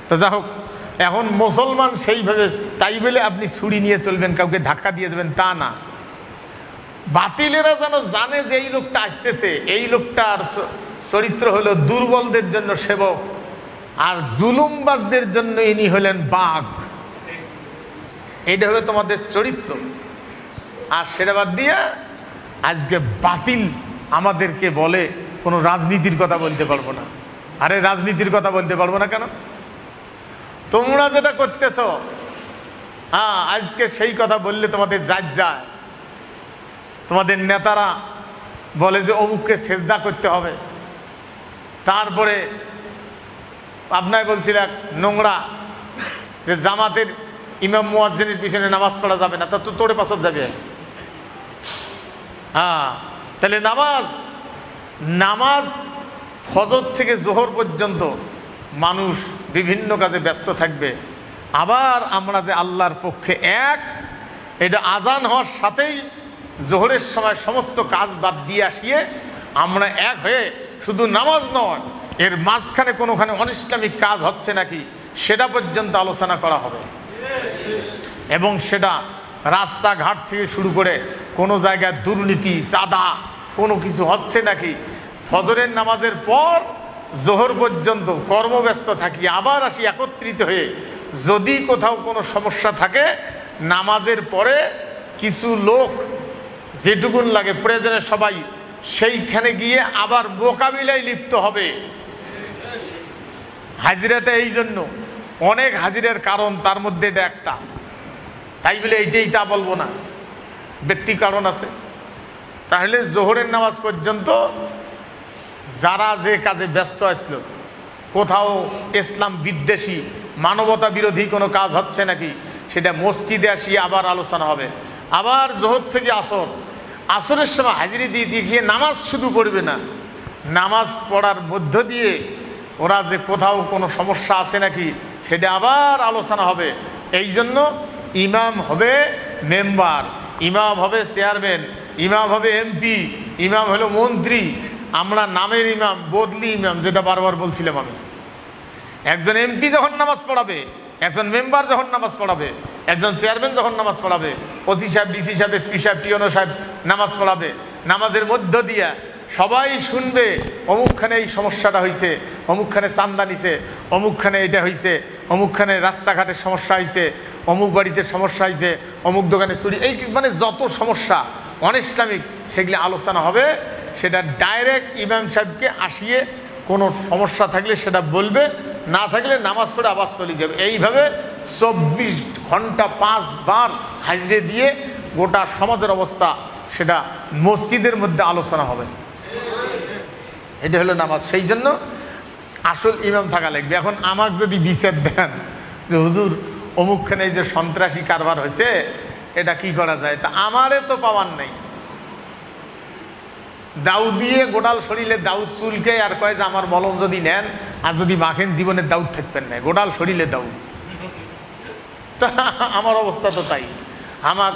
তো যা হোক, এখন মুসলমান সেইভাবে তাই বলে আপনি ছুরি নিয়ে চলবেন, কাউকে ধাক্কা দিয়ে যাবেন তা না। বাতিলেরা যেন জানে যে এই লোকটা আসতেছে, এই লোকটার চরিত্র হলো দুর্বলদের জন্য সেবক, আর জুলুমবাজদের জন্য ইনি হলেন বাঘ। এইটা হবে তোমাদের চরিত্র। আর সেটা বাদ দিয়ে আজকে বাতিল আমাদেরকে বলে কোনো রাজনীতির কথা বলতে পারবো না। আরে রাজনীতির কথা বলতে পারবো না কেন? তোমরা যেটা করতেছ, আজকে সেই কথা বললে তোমাদের যায়। তোমাদের নেতারা বলে যে অমুককে সেজদা করতে হবে, তারপরে আপনাকে বলছিলেন নোংরা যে জামাতের ইমাম মুয়াজ্জিনের পিছনে নামাজ পড়া যাবে না, তা তো তোড়ে পাশত যাবে। তাহলে নামাজ ফজর থেকে জোহর পর্যন্ত মানুষ বিভিন্ন কাজে ব্যস্ত থাকবে। আবার আমরা যে আল্লাহর পক্ষে এক, এটা আজান হওয়ার সাথেই জোহরের সময় সমস্ত কাজ বাদ দিয়ে আসিয়ে আমরা এক হয়ে শুধু নামাজ নয়, এর মাঝখানে কোনোখানে অনিসলামিক কাজ হচ্ছে নাকি সেটা পর্যন্ত আলোচনা করা হবে। এবং সেটা রাস্তাঘাট থেকে শুরু করে কোনো জায়গায় দুর্নীতি, চাঁদা কোনো কিছু হচ্ছে নাকি, ফজরের নামাজের পর জোহর পর্যন্ত কর্মব্যস্ত থাকি, আবার আসি একত্রিত হয়ে। যদি কোথাও কোনো সমস্যা থাকে, নামাজের পরে কিছু লোক যেটুকুন লাগে প্রয়োজনে সবাই সেইখানে গিয়ে আবার মোকাবিলায় লিপ্ত হবে। হাজিরাটা এই জন্য অনেক হাজিরার কারণ, তার মধ্যে এটা একটা। তাই বলে এইটাই তা বলবো না, ব্যক্তি কারণ আছে। তাহলে জোহরের নামাজ পর্যন্ত যারা যে কাজে ব্যস্ত আসলো, কোথাও ইসলাম বিদ্বেষী মানবতা বিরোধী কোনো কাজ হচ্ছে নাকি সেটা মসজিদে আসিয়ে আবার আলোচনা হবে। আবার জোহর থেকে আসরের সময় হাজিরি দিয়ে গিয়ে নামাজ শুধু পড়বে না, নামাজ পড়ার মধ্য দিয়ে ওরা যে কোথাও কোনো সমস্যা আছে নাকি সেটা আবার আলোচনা হবে। এই জন্য ইমাম হবে মেম্বার, ইমাম হবে চেয়ারম্যান, ইমাম হবে এমপি, ইমাম হলো মন্ত্রী। আমরা নামের ইমাম, বদলি ইমাম, যেটা বারবার বলছিলাম আমি। একজন এমপি যখন নামাজ পড়াবে, একজন মেম্বার যখন নামাজ পড়াবে, একজন চেয়ারম্যান যখন নামাজ পড়াবে, ওসি সাহেব, ডিসি সাহেব, এসপি সাহেব, টিওনো সাহেব নামাজ পড়াবে, নামাজের মধ্য দিয়া সবাই শুনবে অমুকখানে এই সমস্যাটা হয়েছে, অমুকখানে চান্দা নিছে, অমুকখানে এটা হয়েছে, অমুকখানে রাস্তাঘাটের সমস্যা হয়েছে, অমুক বাড়িতে সমস্যা হয়েছে, অমুক দোকানে চুরি, এই মানে যত সমস্যা অনইসলামিক সেগুলি আলোচনা হবে। সেটা ডাইরেক্ট ইমাম সাহেবকে আসিয়ে কোনো সমস্যা থাকলে সেটা বলবে, না থাকলে নামাজ পড়ে আবার চলে যাবে। এইভাবে 24 ঘন্টা 5 বার হাজিরে দিয়ে গোটা সমাজের অবস্থা সেটা মসজিদের মধ্যে আলোচনা হবে। এটা হলো নামাজ। সেই জন্য আসল ইমাম থাকা লাগবে। এখন আমাকে যদি বিচার দেন যে হুজুর অমুকখানে যে সন্ত্রাসী কারবার হয়েছে এটা কি করা যায়, তা আমারে তো পাওয়ার নেই। দাউদ দিয়ে গোটাল শরীরে দাউদ চুলকে আর কয় যে আমার মলম যদি নেন আর যদি মাখেন জীবনে দাউদ থাকবেন না, গোটাল শরীরে দাউদ। তা আমার অবস্থা তো তাই। আমার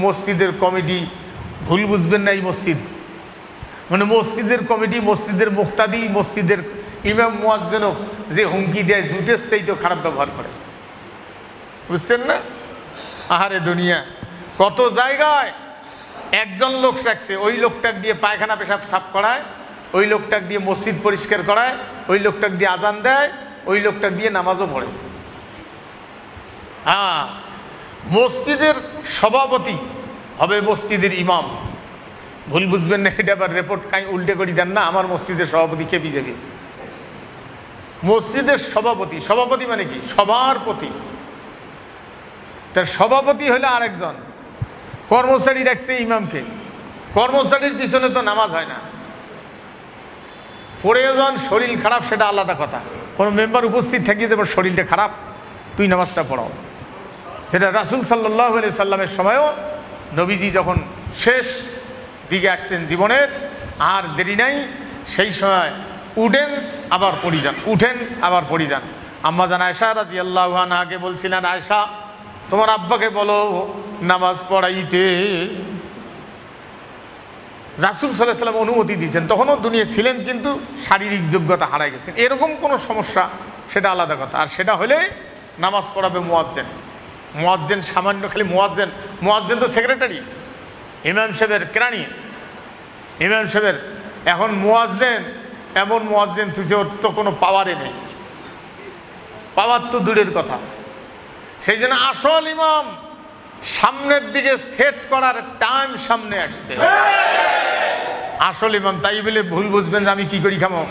মসজিদের কমিটি, ভুল বুঝবেন না, এই মসজিদ মানে মসজিদের কমিটি, মসজিদের মুক্তাদি, মসজিদের ইমাম মুয়াজ্জিনও যে হুমকি দেয়, জুতের চাইতে খারাপ ব্যবহার করে, বুঝছেন না? আহারে দুনিয়া, কত জায়গায় একজন লোক রাখছে, ওই লোকটাকে দিয়ে পায়খানা পেশাব সাফ করায়, ওই লোকটাকে দিয়ে মসজিদ পরিষ্কার করায়, ওই লোকটাকে দিয়ে আজান দেয়, ওই লোকটাকে দিয়ে নামাজও পড়ে। মসজিদের সভাপতি হবে মসজিদের ইমাম। ভুল বুঝবেন না, এটা আবার রিপোর্ট কাই উল্টে করে দেন না, আমার মসজিদের সভাপতি কেপি যাবে। মসজিদের সভাপতি, সভাপতি মানে কি? সবার প্রতি। তার সভাপতি হলে আরেকজন কর্মচারী রাখছে ইমামকে। কর্মচারীর পিছনে তো নামাজ হয় না। প্রয়োজন শরীর খারাপ সেটা আলাদা কথা, কোনো মেম্বার উপস্থিত থাকিয়ে যাবার শরীরটা খারাপ, তুই নামাজটা পড়াও। সেটা রাসূল সাল্লাল্লাহু আলাইহি সাল্লামের সময়ও নবীজি যখন শেষ দিকে আসছেন জীবনের, আর দেরি নাই, সেই সময় উঠেন আবার পড়ি যান, উঠেন আবার পড়ি যান। আম্মা জান আয়েশা রাদিয়াল্লাহু আনহাকে বলছিলেন, আয়েশা তোমার আব্বাকে বলো নামাজ পড়াইতে। রাসূল সাল্লাল্লাহু আলাইহি সাল্লাম অনুমতি দিয়েছেন, তখনও দুনিয়া ছিলেন কিন্তু শারীরিক যোগ্যতা হারাই গেছেন। এরকম কোনো সমস্যা সেটা আলাদা কথা। আর সেটা হলে নামাজ পড়াবে মুয়াজ্জিন। মুয়াজ্জিন সামান্য খালি মুয়াজ্জিন তো সেক্রেটারি, ইমাম সাহেবের কেরানি, ইমাম সাহেবের। এখন মুয়াজ্জিন এমন মুয়াজ্জিন তুই ওর তো কোনো পাওয়ারই নেই, পাওয়ার তো দূরের কথা। সেই জন্য আসল ইমাম সামনের দিকে সেট করার টাইম সামনে আসছে, আসল ইমাম। তাই বলে ভুল বুঝবেন যে আমি কি করি খামো,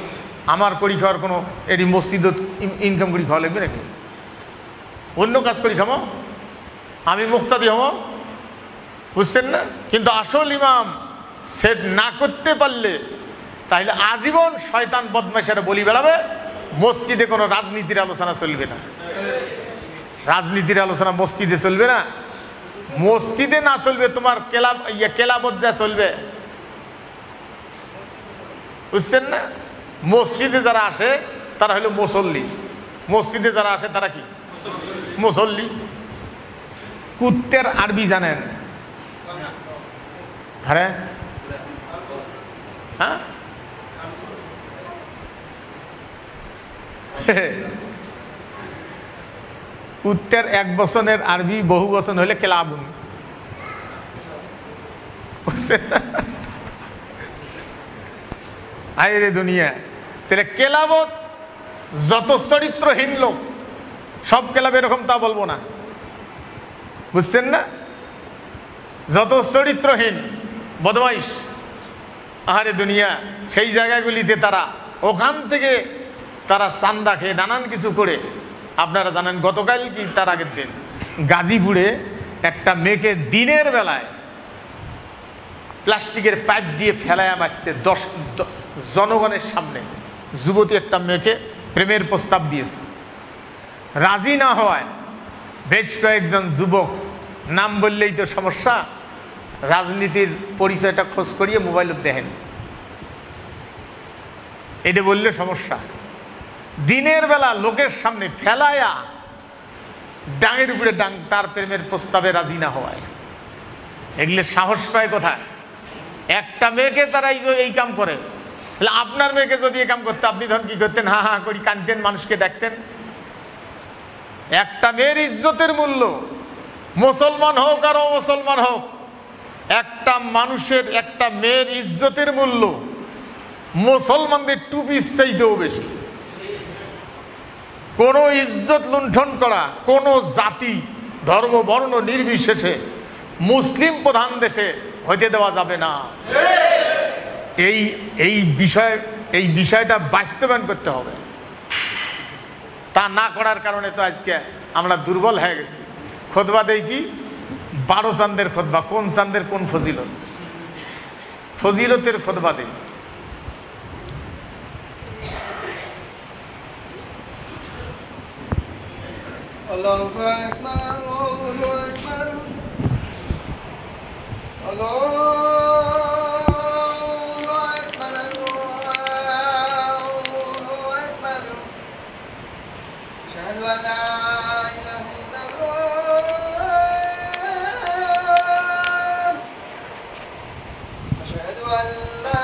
আমার করি খাওয়ার কোনো এটি মসজিদত ইনকাম করি খাওয়া লাগবে নাকি, অন্য কাজ করি খামো, আমি মুক্তাদি হব, বুঝছেন না? কিন্তু আসল ইমাম সেট না করতে পারলে তাহলে আজীবন শয়তান বদমাইশেরা বলি বেড়াবে। মসজিদে কোনো রাজনীতির আলোচনা চলবে না, রাজনীতির আলোচনা মসজিদে চলবে না। মসজিদে না চলবে তোমার কেলাবত যা চলবে, বুঝছেন না? মসজিদে যারা আসে তারা হলো মুসল্লি, মসজিদে যারা আসে তারা কি মুসল্লি। কুত্তের আরবি জানেন? হ্যাঁ হ্যাঁ কুত্তের এক বচনের আরবি বহু বচন হলে কেলাবুন, আইরে দুনিয়া। তাহলে কেলাবত যত চরিত্রহীন লোক সব কেলাব এরকম তা বলবো না, বুঝছেন না? যত চরিত্রহীন বদমাইশ আহারে দুনিয়া, সেই জায়গাগুলিতে তারা ওখান থেকে তারা চান্দা খেয়ে নানান কিছু করে। আপনারা জানেন গতকাল কি তার আগের দিন গাজীপুরে একটা মেয়েকে দিনের বেলায় প্লাস্টিকের পাইপ দিয়ে ফেলায়া মারছে, জনগণের সামনে। যুবতী একটা মেয়েকে প্রেমের প্রস্তাব দিয়েছে, রাজি না হওয়ায় বেশ কয়েকজন যুবক, নাম বললেই তো সমস্যা, রাজনীতির পরিচয়টা খোঁজ করিয়ে মোবাইলত দেখেন, এটা বললে সমস্যা। দিনের বেলা লোকের সামনে ফেলায়া ডাঙের উপরে ডাং, তার প্রেমের প্রস্তাবে রাজি না হওয়ায়। এগুলো সাহস পায় কোথায়? একটা মেয়েকে তারা এই কাম করে, তাহলে আপনার মেয়েকে যদি এই কাম করতে আপনি ধরুন কি করতেন? হা হা করি কাঁদতেন, মানুষকে ডাকতেন। একটা মেয়ের ইজ্জতের মূল্য, মুসলমান হোক আর অমুসলমান হোক, একটা মানুষের একটা মেয়ের ইজ্জতের মূল্য মুসলমানদের টুপির চাইতেও বেশি। কোনো ইজ্জত লুণ্ঠন করা কোনো জাতি ধর্ম বর্ণ নির্বিশেষে মুসলিম প্রধান দেশে হইতে দেওয়া যাবে না। এই বিষয়টা বাস্তবায়ন করতে হবে। তা না করার কারণে তো আজকে আমরা দুর্বল হয়ে গেছি। খুতবা দেই কি 12 চাঁদের খুতবা, কোন চাঁদের কোন ফজিলত, ফজিলতের খুতবা দেই। আল্লাহু আকবার, আল্লাহু আকবার, আল্লাহু আকবার, আল্লাহু আকবার। আশহাদু আল্লা ইলাহা ইল্লাল্লাহ, আশহাদু আল্লা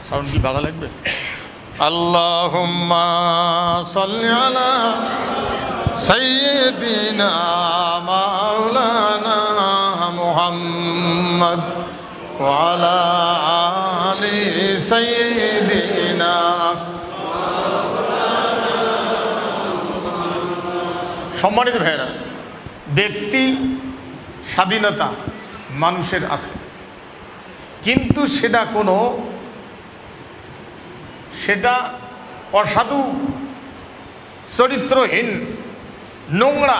সাউন্ড কি ভালো লাগবে? আল্লাহুম্মা সাল্লি আলা সাইয়্যিদিনা মাওলানা মুহাম্মদ ওয়া আলা আলি সাইয়্যিদিনা। সম্মানিত ভাইরা, ব্যক্তি স্বাধীনতা মানুষের আছে, কিন্তু সেটা অসাধু চরিত্রহীন নোংরা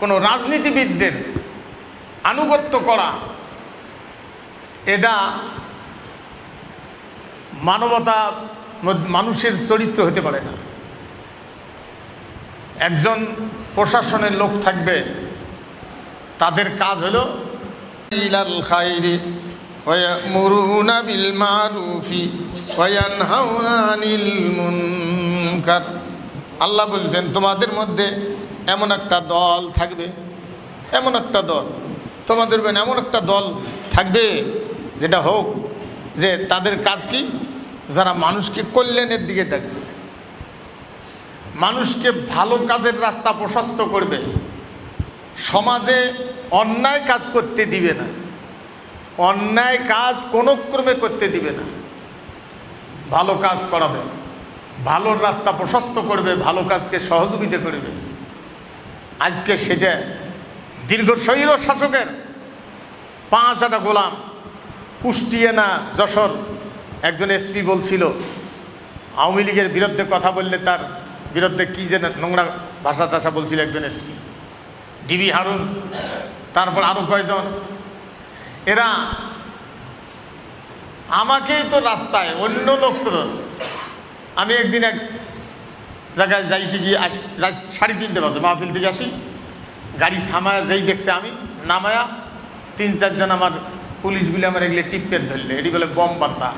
কোনো রাজনীতিবিদদের আনুগত্য করা, এটা মানুষের চরিত্র হতে পারে না। একজন প্রশাসনের লোক থাকবে, তাদের কাজ হলো ইলাল খাইরি ওয়া ইয়ামুরুনা বিল মারুফি ওয়া ইয়ানহাউনা আনিল মুনকার। আল্লাহ বলছেন তোমাদের মধ্যে এমন একটা দল থাকবে, এমন একটা দল তোমাদের এমন একটা দল থাকবে যেটা হোক যে তাদের কাজ কি, যারা মানুষকে কল্যাণের দিকে ডাকবে, মানুষকে ভালো কাজের রাস্তা প্রশস্ত করবে, সমাজে অন্যায় কাজ করতে দিবে না, অন্যায় কাজ কোনো ক্রমে করতে দিবে না, ভালো কাজ করাবে, ভালোর রাস্তা প্রশস্ত করবে, ভালো কাজকে সহযোগিতা করবে। আজকে সেটা দীর্ঘ স্বৈর শাসকের 5 গোলাম কুষ্টিয়া না যশোর একজন এসপি বলছিল, আওয়ামী লীগের বিরুদ্ধে কথা বললে তার বিরুদ্ধে কী যেন নোংরা ভাষা টাষা বলছিল একজন এসপি, ডিবি হারুন, তারপর আরও কয়েকজন। এরা আমাকেই তো রাস্তায় অন্য লোক, আমি একদিন এক জায়গায় যাইতে গিয়ে রাত 3:30 বাজে মাহফিল থেকে আসি, গাড়ি থামায় যেই দেখছে আমি নামায়া 3-4 জন আমার পুলিশগুলি আমার এগুলো টিপ্পের ধরলে, এটি বলে বম বান্ধা।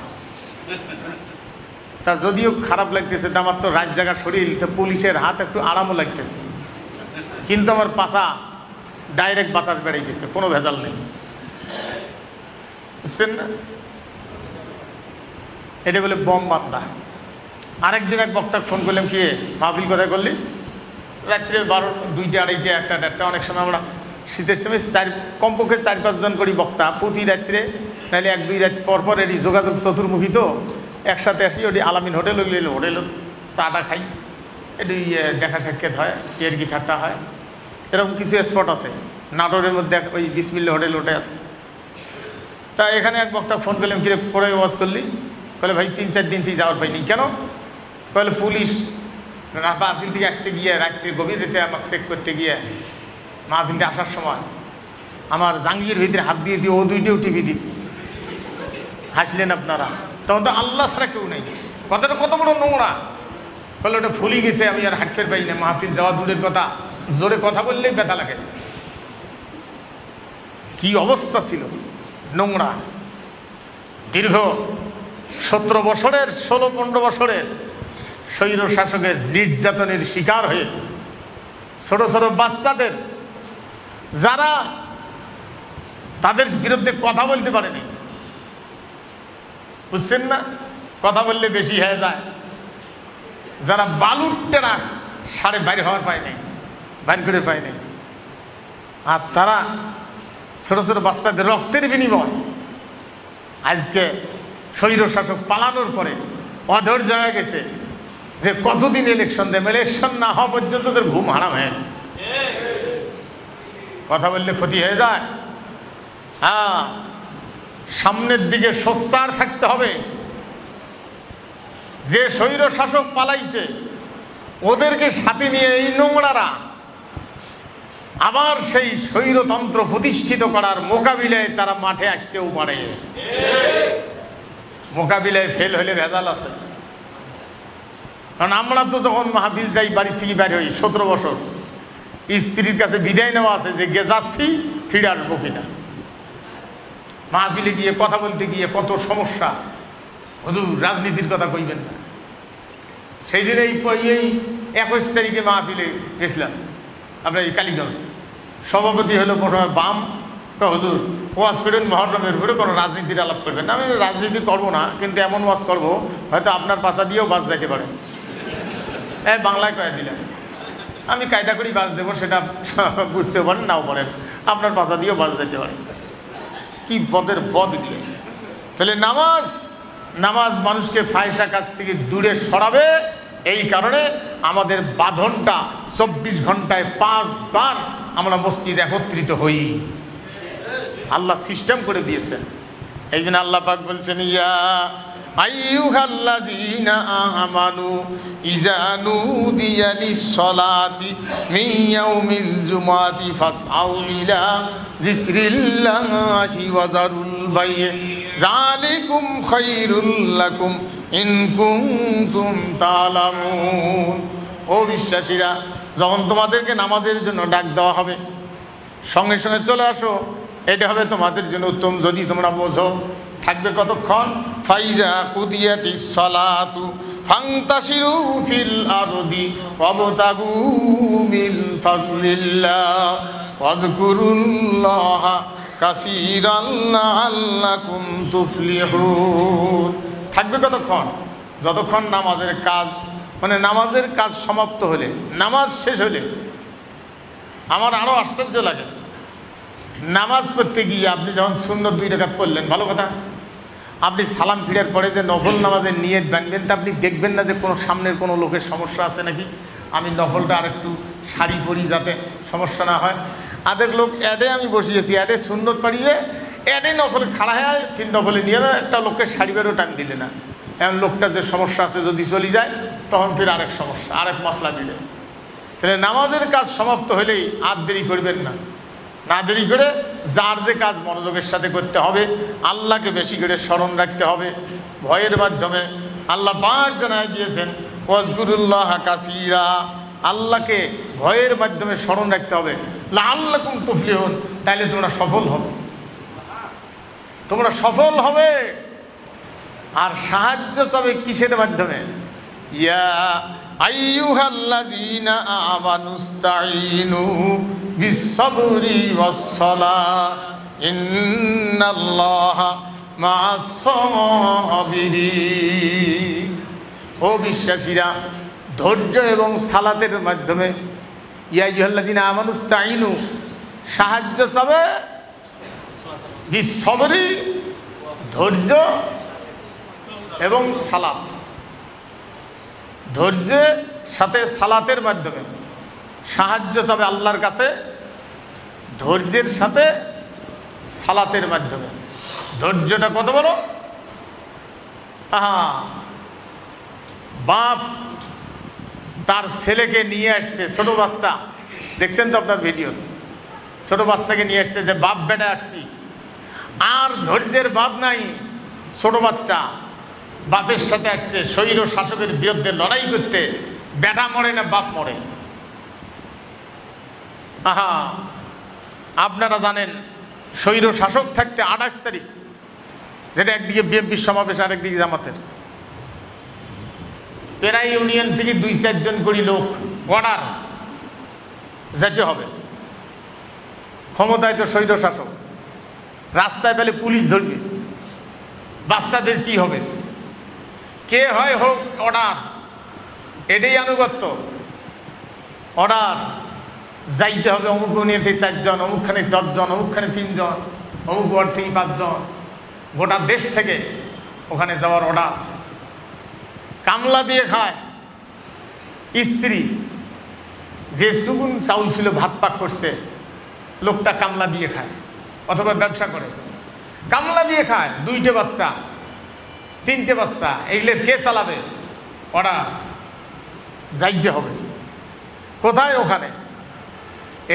তা যদিও খারাপ লাগতেছে, আমার তো রাত জায়গা শরীর, তো পুলিশের হাত একটু আরামও লাগতেছে, কিন্তু আমার পাশা ডাইরেক্ট বাতাস বেড়াইতেছে, কোনো ভেজাল নেই, বুঝছেন না? এটা বলে বম বান্ধা। আরেকদিন এক বক্তাকে ফোন করলাম, কি মাহফিল কোথায় করলি? রাত্রে 12, 2টা, 2:30, 1টা, 1টা। অনেক সময় আমরা শীতের সময় কমপক্ষে 4-5 জন করি বক্তা প্রতি রাত্রে, নাহলে 1-2 রাত পরপর এটি যোগাযোগ চতুর্মুখী, তো একসাথে আসি। ওটি আলামিন হোটেল, হোটেল চাটা খাই, এটি দেখা সাক্ষাৎ হয়, এর কি ঠাট্টা হয়। এরকম কিছু স্পট আছে নাটোরের মধ্যে, ওই বিসমিল্লা হোটেল ওটা আছে। তা এখানে এক বক্তা ফোন করলাম, কিরে করে ওয়াজ করলি? বলে ভাই 3-4 দিন থেকে যাওয়ার পাইনি। কেন? বলে পুলিশ মাহফিল থেকে আসতে গিয়ে রাত্রে গভীর রাতে আমাকে চেক করতে গিয়ে মাহফিল থেকে আসার সময় আমার জাঙ্গির ভিতরে হাত দিয়ে ও 2টিও টিভি দিছে। হাসলেন আপনারা, তখন তো আল্লাহ ছাড়া কেউ নেই। কথাটা কত বড় নোংরা। বলে ওটা ভুলি গেছে, আমি আর হাঁটফের পাই না, মাহফিল যাওয়া দূরের কথা, জোরে কথা বললেই ব্যথা লাগে। কি অবস্থা ছিল, নোংরা। দীর্ঘ 17 বছরের 16-15 বছরের স্বৈর শাসকের নির্যাতনের শিকার হয়ে ছোট ছোট বাচ্চাদের, যারা তাদের বিরুদ্ধে কথা বলতে পারেনি, বুঝছেন না? কথা বললে বেশি হয়ে যায়। যারা বালুর টেরা সাড়ে বাইরে হওয়ার পায়নি, বাইর করে পায়নি, আর তারা ছোট ছোট বাচ্চাদের রক্তের বিনিময় আজকে স্বৈর শাসক পালানোর পরে অধৈর্য হয়ে গেছে যে কতদিন ইলেকশন দেবে, ইলেকশন না হওয়া পর্যন্ত তোর ঘুম হারাম হয়ে গেছে। কথা বললে ক্ষতি হয়ে যায়। হ্যাঁ, সামনের দিকে সোচ্চার থাকতে হবে। যে স্বৈর শাসক পালাইছে ওদেরকে সাথে নিয়ে এই নোংরারা আবার সেই স্বৈরতন্ত্র প্রতিষ্ঠিত করার মোকাবিলায় তারা মাঠে আসতেও পারে। মোকাবিলায় ফেল হলে ভেজাল আছে। কারণ আমরা তো যখন মাহফিল যাই, বাড়ি থেকে বাইরে হই 17 বছর, স্ত্রীর কাছে বিদায় নেওয়া আছে যে গে যাচ্ছি, ফিরে আসবো কিনা। মাহফিলে গিয়ে কথা বলতে গিয়ে কত সমস্যা। হুজুর রাজনীতির কথা কইবেন না। সেই দিন এই 21 তারিখে মাহফিলে গেছিলাম, আপনার এই কালীগঞ্জ। সভাপতি হলো প্রথমে বাম হুজুর ওয়াজ করেন মহরমের উপরে, কোনো রাজনীতির আলাপ করবেন না। আমি রাজনীতি করবো না, কিন্তু এমন ওয়াজ করবো হয়তো আপনার পাশা দিয়েও বাস যাইতে পারে। বাংলায় কয়ে দিলেন, আমি কায়দা করি বাস দেবো, সেটা বুঝতেও পারেন নাও পারেন, আপনার পাশা দিয়েও বাস যেতে পারে। কি পদের পদ গিয়ে। তাহলে নামাজ মানুষকে ফাহিশা কাজ থেকে দূরে সরাবে। এই কারণে আমাদের বাঁধনটা 24 ঘন্টায় 5 বার আমরা মসজিদ একত্রিত হই, আল্লাহ সিস্টেম করে দিয়েছেন। এই জন্য আল্লাহ পাক বলছেন, ইয়া আইয়ুহাল্লাযীনা আমানু ইযা নুদিয়া লিস-সালাতি মিন ইয়াউমিল জুমআতি ফাসআউ ইলা যিকরিল্লাহি ওয়া যারুল বাই' যালিকুম খায়রুল লাকুম ইন কুনতুম তা'লামুন। ও বিশ্বাসীরা, যখন তোমাদেরকে নামাজের জন্য ডাক দেওয়া হবে, সঙ্গে সঙ্গে চলে আসো, এটা হবে তোমাদের জন্য উত্তম, যদি তোমরা বোঝো। থাকবে কতক্ষণ? ফাইজা কুদিয়াতিস সালাতু ফান্তাশিরু ফিল আরদি ওয়াবতাগু মিন ফাদলিল্লাহ ওয়াজকুরুল্লাহা কাসীরান লাআল্লাকুম তুফলিহুন। থাকবে কতক্ষণ? যতক্ষণ নামাজের কাজ, মানে নামাজের কাজ সমাপ্ত হলে, নামাজ শেষ হলে। আমার আরও আশ্চর্য লাগে, নামাজ পড়তে গিয়ে আপনি যখন সুন্নত 2 রাকাত পড়লেন, ভালো কথা, আপনি সালাম ফিরার পরে যে নফল নামাজের নিয়ত বাঁধবেন, তা আপনি দেখবেন না যে কোনো সামনের কোনো লোকের সমস্যা আছে নাকি, আমি নফলটা আর একটু শাড়ি পরি যাতে সমস্যা না হয়। আধেক লোক অ্যাডে আমি বসিয়েছি, অ্যাডে সুন্নত পাড়িয়ে অ্যাডে নফলে খাড়া হয়, ফির নফলে নিয়ে একটা লোককে শাড়ি বেরো টাইম দিলে না, এমন লোকটা যে সমস্যা আছে যদি চলে যায়, তখন ফির আরেক সমস্যা, আরেক মশলা দিলে। তাহলে নামাজের কাজ সমাপ্ত হলেই আর দেরি করবেন না, না দেরি করে যার যে কাজ মনোযোগের সাথে করতে হবে, আল্লাহকে বেশি করে স্মরণ রাখতে হবে ভয়ের মাধ্যমে। আল্লাহ পাক জানায় দিয়েছেন, ওয়াজকুরুল্লাহ কাসীরা, আল্লাহকে ভয়ের মাধ্যমে স্মরণ রাখতে হবে, লাআল্লাকুম তুফলিহুন, তাইলে তোমরা সফল হবে, তোমরা সফল হবে। আর সাহায্য চাবে কিসের মাধ্যমে? ইয়া আইয়ুহাল্লাযীনা আমানুস্তাঈনু বিস-সাবরি ওয়াস-সালাহ ইন্নাল্লাহা মা'আস-সাবিরিন। ও বিশ্বাসীরা, ধৈর্য এবং সালাতের মাধ্যমে, ইয়া আইয়ুহাল্লাযীনা আমানুস্তাঈনু, সাহায্য চাবে, বিস-সাবরি, ধৈর্য এবং সালাত, ধৈর্যের সাথে সালাতের মাধ্যমে সাহায্য চাবে আল্লাহর কাছে, ধৈর্যের সাথে সালাতের মাধ্যমে। ধৈর্যটা কত বড়! বাপ তার ছেলেকে নিয়ে আসছে, ছোট বাচ্চা, দেখছেন তো আপনার ভিডিও, ছোট বাচ্চাকে নিয়ে আসছে যে বাপ বেটা আসছি, আর ধৈর্যের বাপ নাই, ছোট বাচ্চা বাপের সাথে আসছে স্বৈর শাসকের বিরুদ্ধে লড়াই করতে। বেটা মরে না বাপ মরে। আপনারা জানেন স্বৈর শাসক থাকতে 28 তারিখ, যেটা একদিকে বিএনপির সমাবেশ, আরেকদিকে জামাতের, প্রায় ইউনিয়ন থেকে 2-4 জন করে লোক অর্ডার যেতে হবে। ক্ষমতায় তো স্বৈর শাসক, রাস্তায় পেলে পুলিশ ধরবে, বাচ্চাদের কি হবে? কে হয় হোক অর্ডার, এটাই আনুগত্য। অর্ডার যাইতে হবে, অমুক ইউনিয়ন থেকে 4 জন, অমুকখানে 10 জন, অমুকখানে 3 জন, অমুক ওয়ার্ড থেকে 5 জন, গোটা দেশ থেকে ওখানে যাওয়ার অর্ডার। কামলা দিয়ে খায় স্ত্রী, যেটুকুন চাউল ছিল ভাত পাক করছে, লোকটা কামলা দিয়ে খায়, অথবা ব্যবসা করে কামলা দিয়ে খায়। 2টে বাচ্চা, 3টে বাচ্চা, এগুলোর কে চালাবে? ওরা যাইতে হবে কোথায়? ওখানে।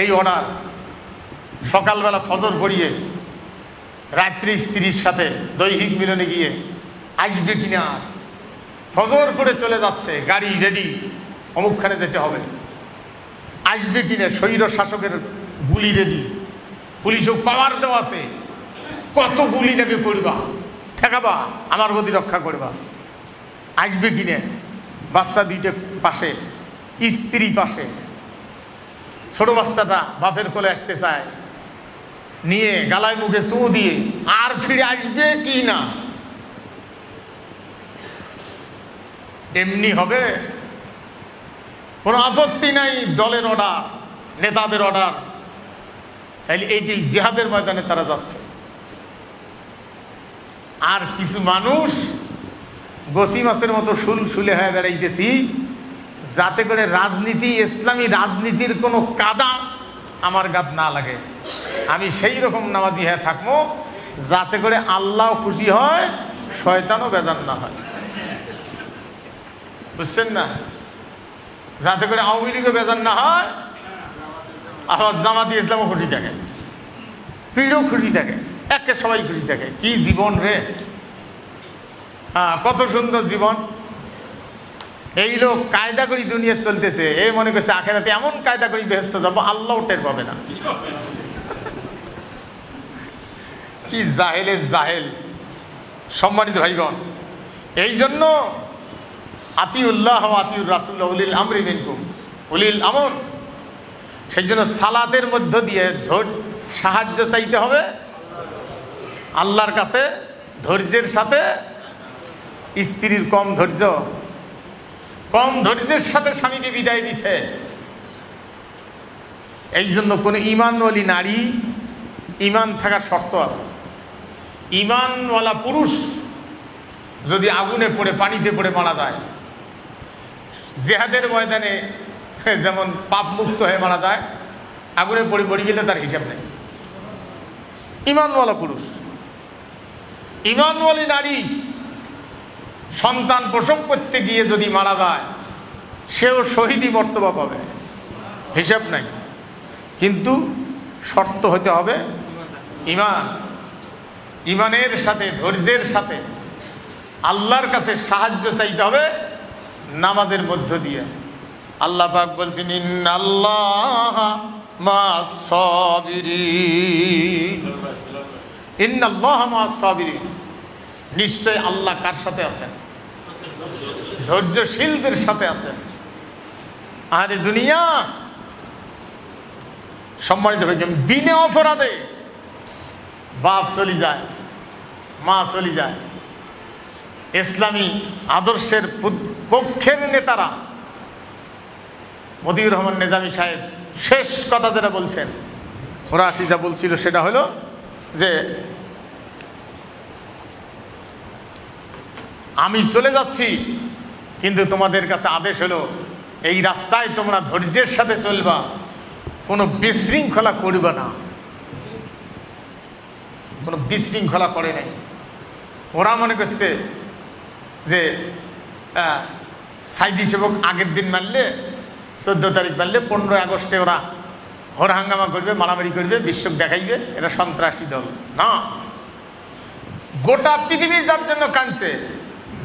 এই অর্ডার সকালবেলা ফজর পড়িয়ে রাত্রি স্ত্রীর সাথে দৈহিক মিলনে গিয়ে আসবে কিনা, ফজর করে চলে যাচ্ছে, গাড়ি রেডি, অমুকখানে যেতে হবে, আসবে কিনা, স্বৈর শাসকের গুলি রেডি, পুলিশও পাওয়ার দেওয়া আছে, কত গুলি নাকি করবা, ঠেকাবা, আমার গতি রক্ষা করবা, আসবে কিনে। বাচ্চা 2টে পাশে, স্ত্রী পাশে, ছোট বাচ্চাটা বাপের কোলে আসতে চায়, নিয়ে গালায় মুখে চুমু দিয়ে আর ফিরে আসবে কি না, এমনি হবে? কোনো আপত্তি নাই দলের অর্ডার, নেতাদের অর্ডার, তাইলে এইটি জিহাদের ময়দানে তারা যাচ্ছে। আর কিছু মানুষ গসি মাছের মতো শুলে হয়ে বেড়াইতেছি, যাতে করে রাজনীতি, ইসলামী রাজনীতির কোনো কাদা আমার গাত না লাগে। আমি সেই রকম নামাজি হয়ে থাকবো যাতে করে আল্লাহ খুশি হয়, শয়তানও বেজার না হয়। বুঝছেন না? যাতে করে আওয়ামী লীগও বেজার না হয়, আবার জামাতি ইসলামও খুশি থাকে, পীরও খুশি থাকে, একে সবাই খুশি থাকে। কি জীবন রে! হ্যাঁ, কত সুন্দর জীবন। এই লোক কায়দা করি দুনিয়া চলতেছে, এ মনে করছে আখেরাতে এমন কায়দা করি বেহেশত যাবো, আল্লাহ টের পাবে না। কি জাহেলের জাহেল! সম্মানিত ভাইগণ, এই জন্য আতিউল্লাহ ওয়া আতিউর রাসূল উলিল আমরি মিনকুম, উলিল আমর। সেই জন্য সালাতের মধ্য দিয়ে সাহায্য চাইতে হবে আল্লাহর কাছে, ধৈর্যের সাথে। স্ত্রীর কম ধৈর্যের সাথে স্বামীকে বিদায় দিছে। এই জন্য কোনো ঈমানওয়ালী নারী, ঈমান থাকার শর্ত আছে। ঈমানওয়ালা পুরুষ যদি আগুনে পড়ে, পানিতে পড়ে মারা যায়, জিহাদের ময়দানে যেমন পাপ মুক্ত হয়ে মারা যায়, আগুনে পড়ে মরে গেলে তার হিসাব নেই। ঈমানওয়ালা পুরুষ, ঈমানওয়ালী নারী সন্তান প্রসব করতে গিয়ে যদি মারা যায়, সেও শহীদি মর্তবা পাবে, হিসাব নাই। কিন্তু শর্ত হতে হবে ঈমান। ঈমানের সাথে, ধৈর্যের সাথে আল্লাহর কাছে সাহায্য চাইতে হবে নামাজের মধ্য দিয়ে। আল্লাহ পাক বলছেন, ইন্নাল্লাহা মা'আস সাবিরিন, ইন্নাল্লাহা মা'আস সাবিরিন। নিশ্চয় আল্লাহ কার সাথে আছেন? ধৈর্যশীলদের সাথে আছেন। আর এই দুনিয়া, সম্মানিত ভাইজান, দিনে অপরাধে বাপ চলে যায়, মা চলে যায়, ইসলামী আদর্শের পক্ষের নেতারা, মতিউর রহমান নিজামী সাহেব শেষ কথা যেটা বলছেন, ওরা যা বলছিল সেটা হলো যে আমি চলে যাচ্ছি, কিন্তু তোমাদের কাছে আদেশ হলো এই রাস্তায় তোমরা ধৈর্যের সাথে চলবা, কোনো বিশৃঙ্খলা করবে না। কোনো বিশৃঙ্খলা করে নাই। ওরা মনে করছে যে সাইদি সেবক আগের দিন মারলে, 14 তারিখ মারলে 15 আগস্টে ওরা হরহাঙ্গামা করবে, মারামারি করবে, বিশ্বক দেখাইবে, এরা সন্ত্রাসী দল না। গোটা পৃথিবী যার জন্য কাঁদছে,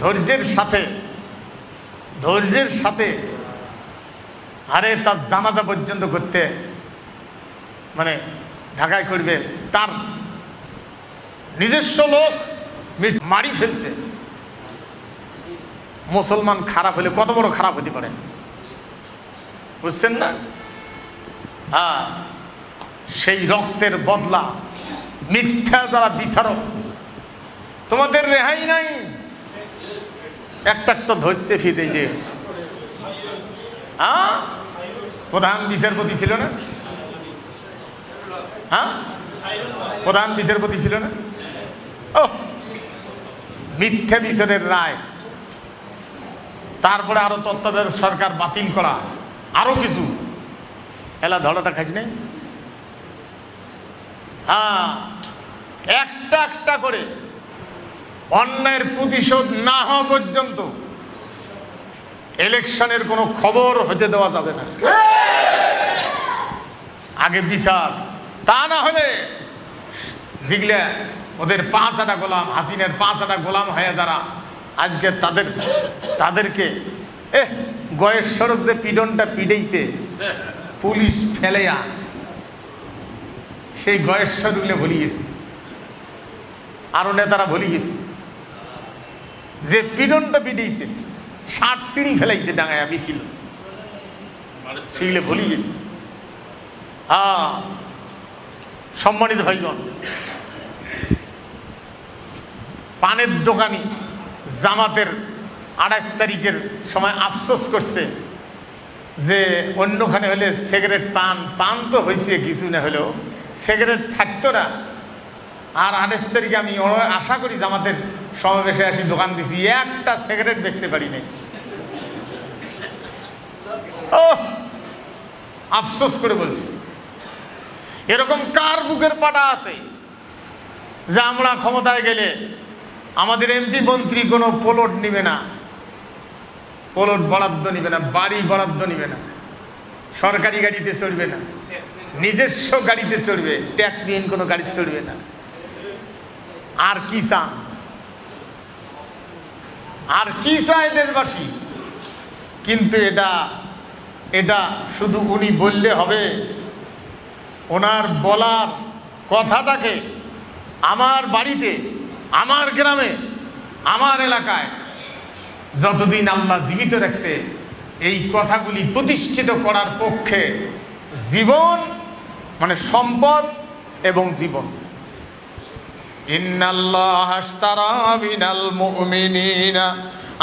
ধৈর্যের সাথে আরে তার জানাজা পর্যন্ত করতে, মানে ঢাকায় করবে, তার নিজস্ব লোক মারি ফেলছে। মুসলমান খারাপ হলে কত বড় খারাপ হতে পারে, বুঝছেন না? হ্যাঁ, সেই রক্তের বদলা মিথ্যা যারা বিচারক, তোমাদের রেহাই নাই। একটা তো ধরছে ফিরে, যে হ্যাঁ প্রধান বিচারপতি ছিল না? হ্যাঁ, প্রধান বিচারপতি ছিল না? ও মিথ্যা বিচারের রায়, তারপরে আরো তত্ত্বাবধায়ক সরকার বাতিল করা, আরো কিছু এলা ধরাটা খাইছি নাই। হ্যাঁ, একটা করে অন্যায়ের প্রতিশোধ না হওয়া পর্যন্ত ইলেকশনের কোনো খবর হতে দেওয়া যাবে না। আগে বিচার, তা না হলে জিগলে ওদের 5 আটা গোলাম, হাসিনের 5 আটা গোলাম হয়ে যারা আজকে তাদেরকে গয়ের সড়ক যে পিডনটা পিডেইছে পুলিশ ফেলেয়া, সেই গয়ের সড়কগুলো ভুলে গেছে, আরো নেতারা ভুলে গেছে। যে পিডনটা পিডেইছে, 60 সিঁড়ি ফেলাইছে ডাঙায়া মিছিল, সেগুলো ভুলে গেছে। হ্যাঁ, সম্মানিত ভাইগণ, পানের দোকানি জামাতের 28 তারিখের সময় আফসোস করছে যে অন্যখানে হলে সিগারেট পান তো হয়েছে কিছু না হলেও সিগারেট থাকতো না। আর 28 তারিখে আমি আশা করি জামাতের সমাবেশে আসি, দোকান দিছি, একটা সিগারেট বেচতে পারি নাই। ও আফসোস করে বলছি। এরকম কার বুকের পাটা আছে যে আমরা ক্ষমতায় গেলে আমাদের এমপি মন্ত্রী কোনো প্লট নিবে না, প্লট বরাদ্দ নিবে না, বাড়ি বরাদ্দ নিবে না, সরকারি গাড়িতে চলবে না, নিজস্ব গাড়িতে চড়বে, ট্যাক্স বিহীন কোনো গাড়ি চড়বে না। আর কি চান? আর কি চায় দেশবাসী? কিন্তু এটা শুধু উনি বললে হবে? ওনার বলার কথাটাকে আমার বাড়িতে, আমার গ্রামে, আমার এলাকায় যতদিন আল্লাহ জীবিত রাখছে এই কথাগুলি প্রতিষ্ঠিত করার পক্ষে জীবন মানে সম্পদ এবং জীবন। ইন্নাল্লাহা আশতারা মিনাল মুমিনিনা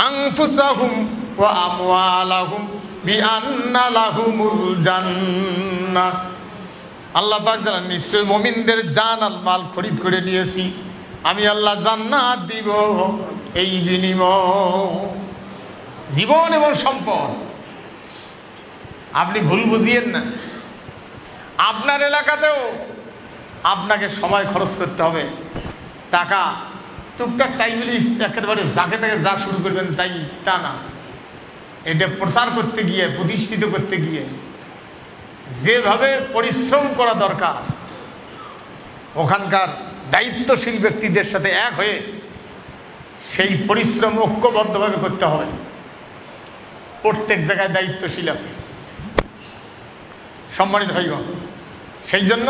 আনফুসাহুম ওয়া আমওয়ালাহুম বিআন্না লাহুমুল জান্নাহ। আল্লাহ পাক জানান, নিশ্চয় মুমিনদের জান আর মাল খরিদ করে নিয়েছি, আমি আল্লাহ জান্নাত দিব এই বিনিময়। জীবন এবং সম্পদ আপনি ভুল বুঝিয়েন না। আপনার এলাকাতেও আপনাকে সময় খরচ করতে হবে, টাকা টুকটাক, তাই বলি একেবারে যাকে তাকে যা শুরু করবেন তাই তা না। এটা প্রচার করতে গিয়ে, প্রতিষ্ঠিত করতে গিয়ে যেভাবে পরিশ্রম করা দরকার, ওখানকার দায়িত্বশীল ব্যক্তিদের সাথে এক হয়ে সেই পরিশ্রম ঐক্যবদ্ধভাবে করতে হবে। প্রত্যেক জায়গায় দায়িত্বশীল আছে, সম্মানিত ভাইগণ। সেই জন্য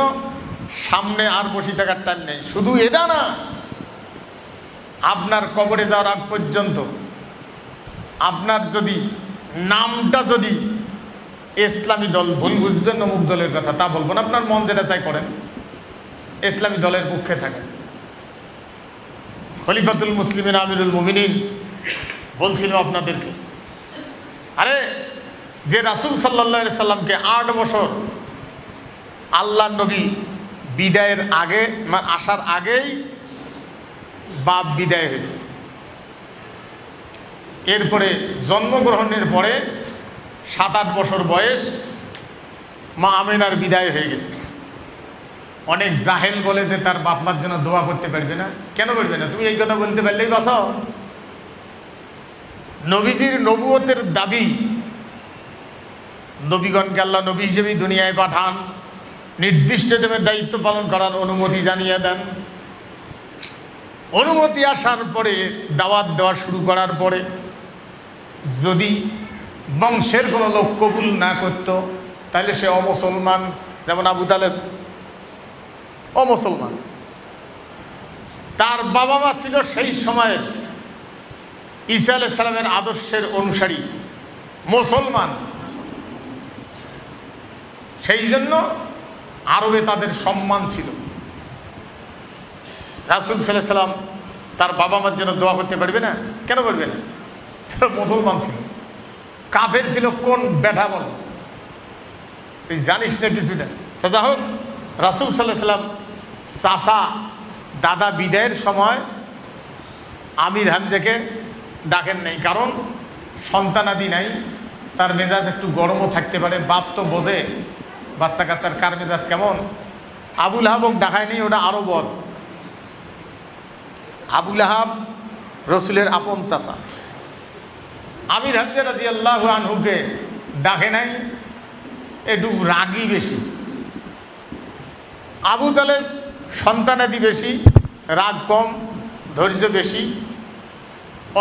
সামনে আর বসে থাকার টাইম নেই। শুধু এটা না, আপনার কবরে যাওয়ার আগ পর্যন্ত আপনার যদি নামটা যদি ইসলামী দল, ভুল বুঝবেন অমুক দলের কথা, তা বলবো না, আপনার মন যেটা চাই করেন, ইসলামী দলের পক্ষে থাকেন। খলিফাতুল মুসলিমিন আমিরুল মুমিনিন বলছিল আপনাদেরকে, আরে যে রাসূল সাল্লাল্লাহু আলাইহি সাল্লামকে 8 বছর আল্লাহ নবী বিদায়ের আগে, আসার আগেই বাপ বিদায় হয়েছে, এরপরে জন্মগ্রহণের পরে 7-8 বছর বয়স মা আমিনার বিদায় হয়ে গেছে। অনেক জাহেল বলে যে তার বাপ মার জন্য দোয়া করতে পারবে না। কেন পারবে না? তুমি এই কথা বলতে পারলেই বাঁচাও। নবীজির নবুয়তের দাবি, নবীগণকে আল্লাহ নবী হিসেবেই দুনিয়ায় পাঠান, নির্দিষ্ট টাইমে দায়িত্ব পালন করার অনুমতি জানিয়ে দেন। অনুমতি আসার পরে দাওয়াত দেওয়া শুরু করার পরে যদি বংশের কোনো লোক কবুল না করত তাহলে সে অমুসলমান। যেমন আবু তালেব অমুসলমান, তার বাবা মা ছিল সেই সময়ের ঈসা আলাইহিস সালামের আদর্শের অনুসারী মুসলমান। সেই জন্য আরবে তাদের সম্মান ছিল। রাসূল সাল্লাল্লাহু আলাইহি সাল্লাম তার বাবা মার জন্য দোয়া করতে পারবে না? কেন পারবে না? তারা মুসলমান ছিল। কাফের ছিল কোন ব্যাটা বল, তুই জানিস না কিছু না। তো যা হোক, রাসূল সাল্লাল্লাহু আলাইহি সাল্লাম চাচা দাদা বিদায়ের সময় আমির হামজাকে ডাকেন নাই, কারণ সন্তানাদি নাই, তার মেজাজ একটু গরমও থাকতে পারে। বাপ তো বোঝে বাচ্চা কাচ্চার কার মেজাজ কেমন। আবুল আহাবক ডাকায় নেই, ওটা আরও বদ। আবুল আহাব রসুলের আপন চাচা। আমির হামজা রাদিয়াল্লাহু আনহুকে ডাকে নাই, একটু রাগই বেশি। আবু তালেব সন্তানাদি বেশি, রাগ কম, ধৈর্য বেশি,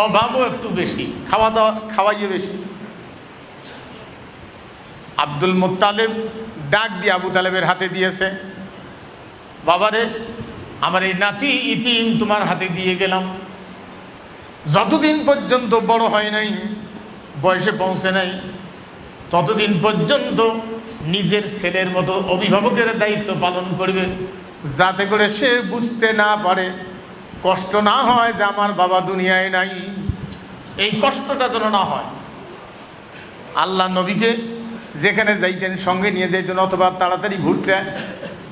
অভাবও একটু বেশি, খাওয়া দাওয়া খাওয়াইয়ে বেশি। আব্দুল মুত্তালিব ডাক দিয়ে আবু তালেবের হাতে দিয়েছে, বাবারে আমার এই নাতি ইতিম তোমার হাতে দিয়ে গেলাম, যতদিন পর্যন্ত বড় হয় নাই, বয়সে পৌঁছে নাই, ততদিন পর্যন্ত নিজের ছেলের মতো অভিভাবকের দায়িত্ব পালন করবে। যাতে করে সে বুঝতে না পারে, কষ্ট না হয় যে আমার বাবা দুনিয়ায় নাই, এই কষ্টটা যেন না হয়। আল্লাহ নবীকে যেখানে যাইতেন সঙ্গে নিয়ে যাইতেন, অথবা তাড়াতাড়ি ঘুরতে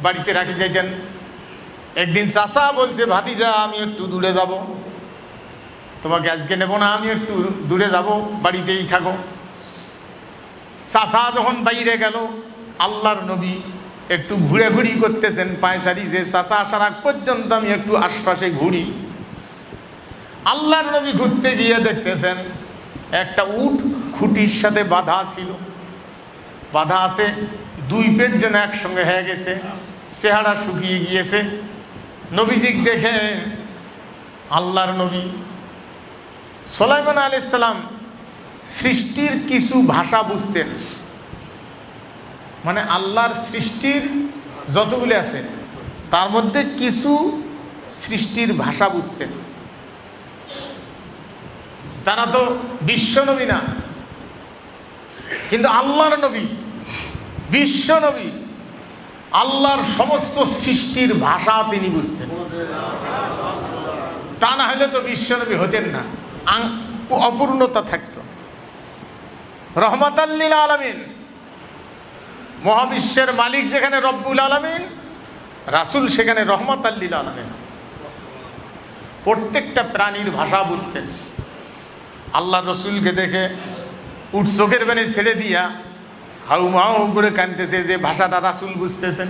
বাড়িতে রাখি যাইতেন। একদিন চাচা বলছে, ভাতিজা আমি একটু দূরে যাব, তোমাকে আজকে নেব না, আমি একটু দূরে যাব, বাড়িতেই থাকো। চাচা যখন বাইরে গেল, আল্লাহর নবী একটু ঘুরি করতেছেন পায়সারি, যে চাচা আসার আগ পর্যন্ত আমি একটু আশপাশে ঘুরি। আল্লাহর নবী ঘুরতে গিয়ে দেখতেছেন একটা উট খুঁটির সাথে বাঁধা ছিল, বাঁধা আছে, দুই পেট যেন একসঙ্গে হয়ে গেছে, চেহারা শুকিয়ে গিয়েছে। নবীজিক দেখে আল্লাহর নবী সুলাইমান আলাইহিস সালাম সৃষ্টির কিছু ভাষা বুঝতেন, মানে আল্লাহর সৃষ্টির যতগুলি আছে তার মধ্যে কিছু সৃষ্টির ভাষা বুঝতেন। তারা তো বিশ্বনবী না, কিন্তু আল্লাহর নবী, বিশ্বনবী, আল্লাহর সমস্ত সৃষ্টির ভাষা তিনি বুঝতেন। তা না হলে তো বিশ্বনবী হতেন না, অপূর্ণতা থাকতো। রহমাতাল লিল আলামিন, মহাবিশ্বের মালিক যেখানে রব্বুল আলামিন, রাসূল সেখানে রহমাতাল লিল আলামিন। প্রত্যেকটা প্রাণীর ভাষা বুঝতেন। আল্লাহ রসুলকে দেখে উট চোখের বেনে ছেড়ে দিয়া হাউ মাউ করে কাঁদতেছে, যে ভাষাটা রাসূল বুঝতেছেন।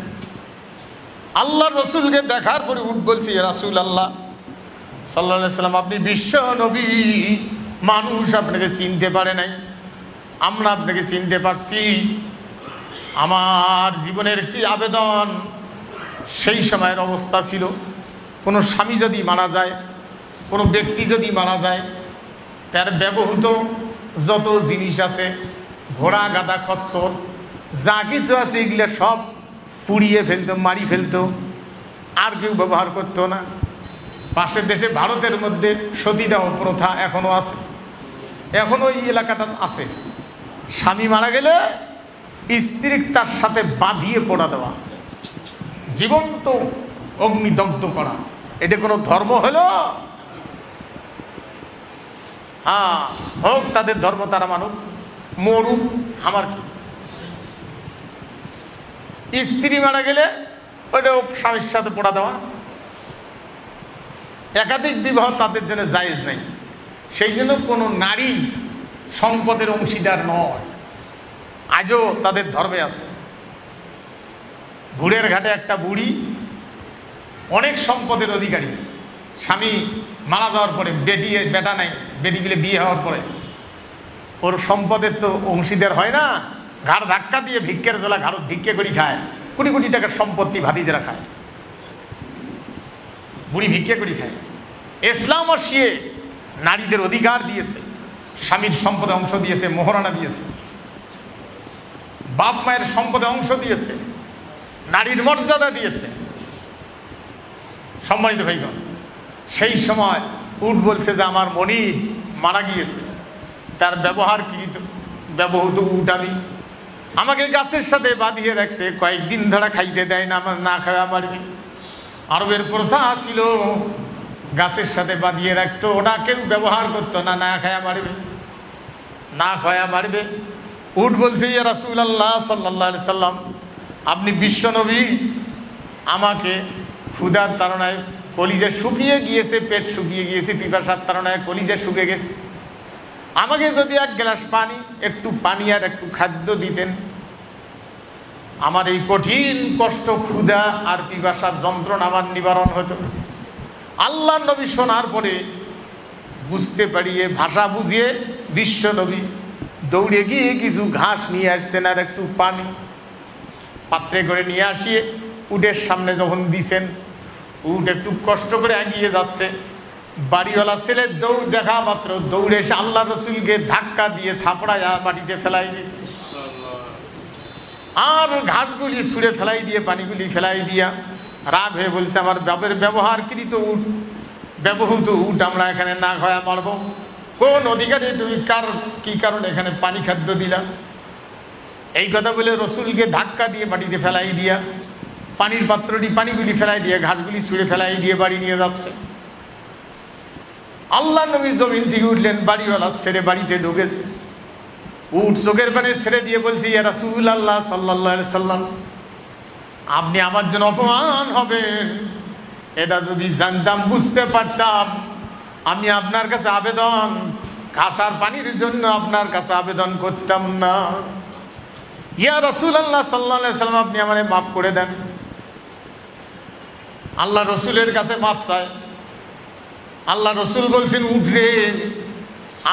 আল্লাহ রসুলকে দেখার পরে উট বলছে, রাসূল আল্লাহ সাল্লাল্লাহু আলাইহি সাল্লাম, আপনি বিশ্ব নবী, মানুষ আপনাকে চিনতে পারে নাই, আমরা আপনাকে চিনতে পারছি। আমার জীবনের একটি আবেদন, সেই সময়ের অবস্থা ছিল, কোনো স্বামী যদি মারা যায়, কোনো ব্যক্তি যদি মারা যায়, তার ব্যবহৃত যত জিনিস আছে, ঘোড়া গাদা খচ্চর যা কিছু আছে, এগুলো সব পুড়িয়ে ফেলতো, মারি ফেলতো, আর কেউ ব্যবহার করতো না। পাশের দেশে ভারতের মধ্যে সতীদাহ প্রথা এখনও আছে, এখনও এই এলাকাটা আছে। স্বামী মারা গেলে স্ত্রী তার সাথে বাঁধিয়ে পোড়া দেওয়া, জীবন্ত অগ্নিদগ্ধ করা, এটা কোনো ধর্ম হলো? হ্যাঁ, হোক তাদের ধর্ম, তারা মানুক, মরুক, আমার কি। স্ত্রী মারা গেলে ওইটাও স্বামীর সাথে পোড়া দেওয়া। একাধিক বিবাহ তাদের জন্য জায়েজ নাই, সেই জন্য কোনো নারী সম্পদের অংশীদার নয়, আজও তাদের ধর্মে আছে। ঘুরের ঘাটে একটা বুড়ি অনেক সম্পদের অধিকারী, স্বামী মারা যাওয়ার পরে বেটা নাই, বেটিগুলো বিয়ে হওয়ার পরে ওর সম্পদের তো অংশীদার হয় না, ঘাড় ধাক্কা দিয়ে ভিক্ষের জেলা ঘাড়ত ভিক্ষে করি খায়, কোটি কোটি টাকার সম্পত্তি ভাতিজেরা খায়, বুড়ি ভিক্ষে করি খায়। ইসলাম ও শিয়ে নারীদের অধিকার দিয়েছে, স্বামীর সম্পদে অংশ দিয়েছে, মোহরানা দিয়েছে, বাপ মায়ের সম্পদে অংশ দিয়েছে, নারীর মর্যাদা দিয়েছে। সম্মানিত ভাইগণ, সেই সময় উট বলছে যে আমার মনিব মারা গিয়েছে, তার ব্যবহৃত উট আমাকে গাছের সাথে বাঁধিয়ে রাখছে, কয়েকদিন ধরে খাইতে দেয় না, আমার না খাওয়া মারবে। আরবের প্রথা ছিল গাছের সাথে বাঁধিয়ে রাখতো, ওটা কেউ ব্যবহার করতো না, না খায়া মারবে, না খায়া মারবে। উট বলছে, ইয়া রাসূলুল্লাহ সাল্লাল্লাহু আলাইহি সাল্লাম, আপনি বিশ্বনবী, আমাকে ক্ষুধার তাড়নায় কলিজা শুকিয়ে গিয়েছে, পেট শুকিয়ে গিয়েছে, পিপাসার তাড়নায় কলিজা শুকিয়ে গেছে, আমাকে যদি এক গ্লাস পানি, একটু পানি আর একটু খাদ্য দিতেন, আমার এই কঠিন কষ্ট, ক্ষুধা আর পিপাসার যন্ত্রণা আমার নিবারণ হতো। আল্লাহর নবী শোনার পরে বুঝতে পারিয়ে, ভাষা বুঝিয়ে বিশ্বনবী দৌড়ে গিয়ে কিছু ঘাস নিয়ে আসছেন আর একটু পানি পাত্রে করে নিয়ে আসিয়ে উটের সামনে যখন দিছেন, উট একটু কষ্ট করে এগিয়ে যাচ্ছে। বাড়িওয়ালা ছেলে দৌড় দেখা মাত্র দৌড়ে এসে আল্লাহ রসুলকে ধাক্কা দিয়ে থাপড়ায় মাটিতে ফেলাই দিয়েছে, আর ঘাসগুলি ছুঁড়ে ফেলাই দিয়ে, পানিগুলি ফেলাই দিয়া রাগ হয়ে বলছে, আমার বাপের ব্যবহারকৃত উট, ব্যবহৃত উট আমরা এখানে না খাওয়া মারব, কোন অধিকারে তুমি কি কারণে এখানে পানি খাদ্য দিলা? এই কথা বলে রসুলকে ধাক্কা দিয়ে মাটিতে ফেলাই দিয়া পানির পাত্রটি পানিগুলি ফেলাই দিয়ে ঘাসগুলি ছুঁড়ে ফেলাই দিয়ে বাড়ি নিয়ে যাচ্ছে। আল্লাহ নবী জমিন থেকে উঠলেন, বাড়িওয়ালা ছেড়ে বাড়িতে ঢুকেছে। উঠ চোখের পানে ছেড়ে দিয়ে বলছে, ইয়া রাসূলুল্লাহ সাল্লাল্লাহু আলাইহি সাল্লাম, আপনি আমার জন্য অপমান হবেন, এটা যদি জানতাম, বুঝতে পারতাম, আমি আপনার কাছে আবেদন, ঘাস আর পানির জন্য আপনার কাছে আবেদন করতাম না। ইয়া রাসূলুল্লাহ সাল্লাল্লাহু আলাইহি সাল্লাম, আপনি আমারে মাফ করে দেন। আল্লাহ রসুলের কাছে মাফ চায়। আল্লাহ রসুল বলছেন, উঠরে,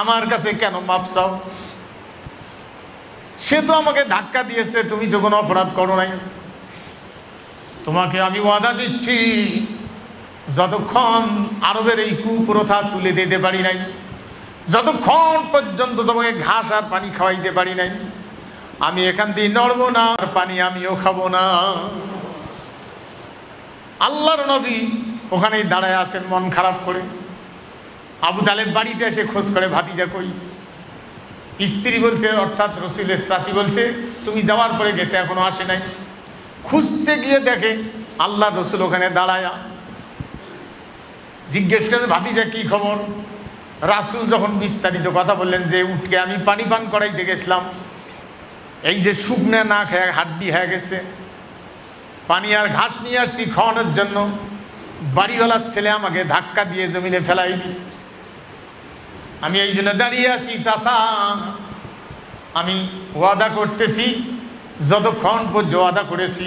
আমার কাছে কেন মাফ চাও? সে তো আমাকে ধাক্কা দিয়েছে, তুমি তো কোনো অপরাধ করো নাই। তোমাকে আমি ওয়াদা দিচ্ছি, যতক্ষণ আরবের এই কুপ্রথা তুলে দিতে পারি নাই, যতক্ষণ পর্যন্ত তোমাকে ঘাস আর পানি খাওয়াইতে পারি নাই, আমি এখান থেকে নড়বো না, আর পানি আমিও খাবো না। আল্লাহর নবী ওখানেই দাঁড়ায় আছেন মন খারাপ করে। আবু তালেব বাড়িতে এসে খোঁজ করে, ভাতিজা কই? স্ত্রী বলছে, অর্থাৎ রসুলের চাচি বলছে, তুমি যাওয়ার পরে গেছে, এখনো আসে নাই। খুঁজতে গিয়ে দেখে আল্লাহর রসুল ওখানে দাঁড়ায়া। জিজ্ঞেস করে, ভাতিজা কি খবর? রাসূল যখন বিস্তারিত কথা বললেন যে, উঠকে আমি পানি পান করাইতে গেছিলাম, এই যে শুকনা না খেয়ে হাড্ডি হয়ে গেছে, পানি আর ঘাস নিয়ে আসছি খাওয়ানোর জন্য, বাড়িওয়ালার ছেলে আমাকে ধাক্কা দিয়ে জমিনে ফেলাই দিছে, আমি এই জন্য দাঁড়িয়ে আছি। চাচা, আমি ওয়াদা করতেছি, যতক্ষণ পর্যন্ত ওয়াদা করেছি,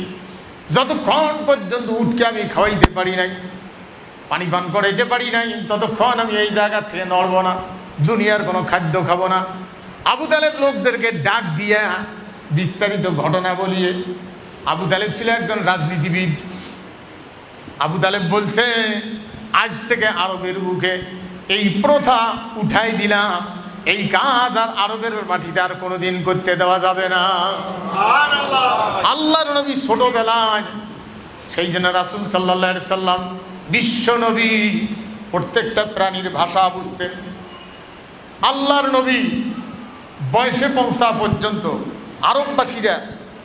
যতক্ষণ পর্যন্ত উঠকে আমি খাওয়াইতে পারি নাই, পানি পান করাইতে পারি নাই, ততক্ষণ আমি এই জায়গা থেকে নড়ব না, দুনিয়ার কোনো খাদ্য খাবো না। আবু তালেব লোকদেরকে ডাক দিয়া বিস্তারিত ঘটনা বলিয়ে, আবু তালেব ছিল একজন রাজনীতিবিদ। আবু তালেব বলছে, আজ থেকে আরবের বুকে এই প্রথা উঠাই দিলাম, এই কাজ আর আরবের মাটিতে আর কোনোদিন করতে দেওয়া যাবে না। আল্লাহর নবী ছোটবেলায়, সেই জন্য রাসূল সাল্লাল্লাহু আলাইহি সাল্লাম বিশ্ব নবী, প্রত্যেকটা প্রাণীর ভাষা বুঝতেন। আল্লাহর নবী বয়সে পৌঁছা পর্যন্ত আরববাসীরা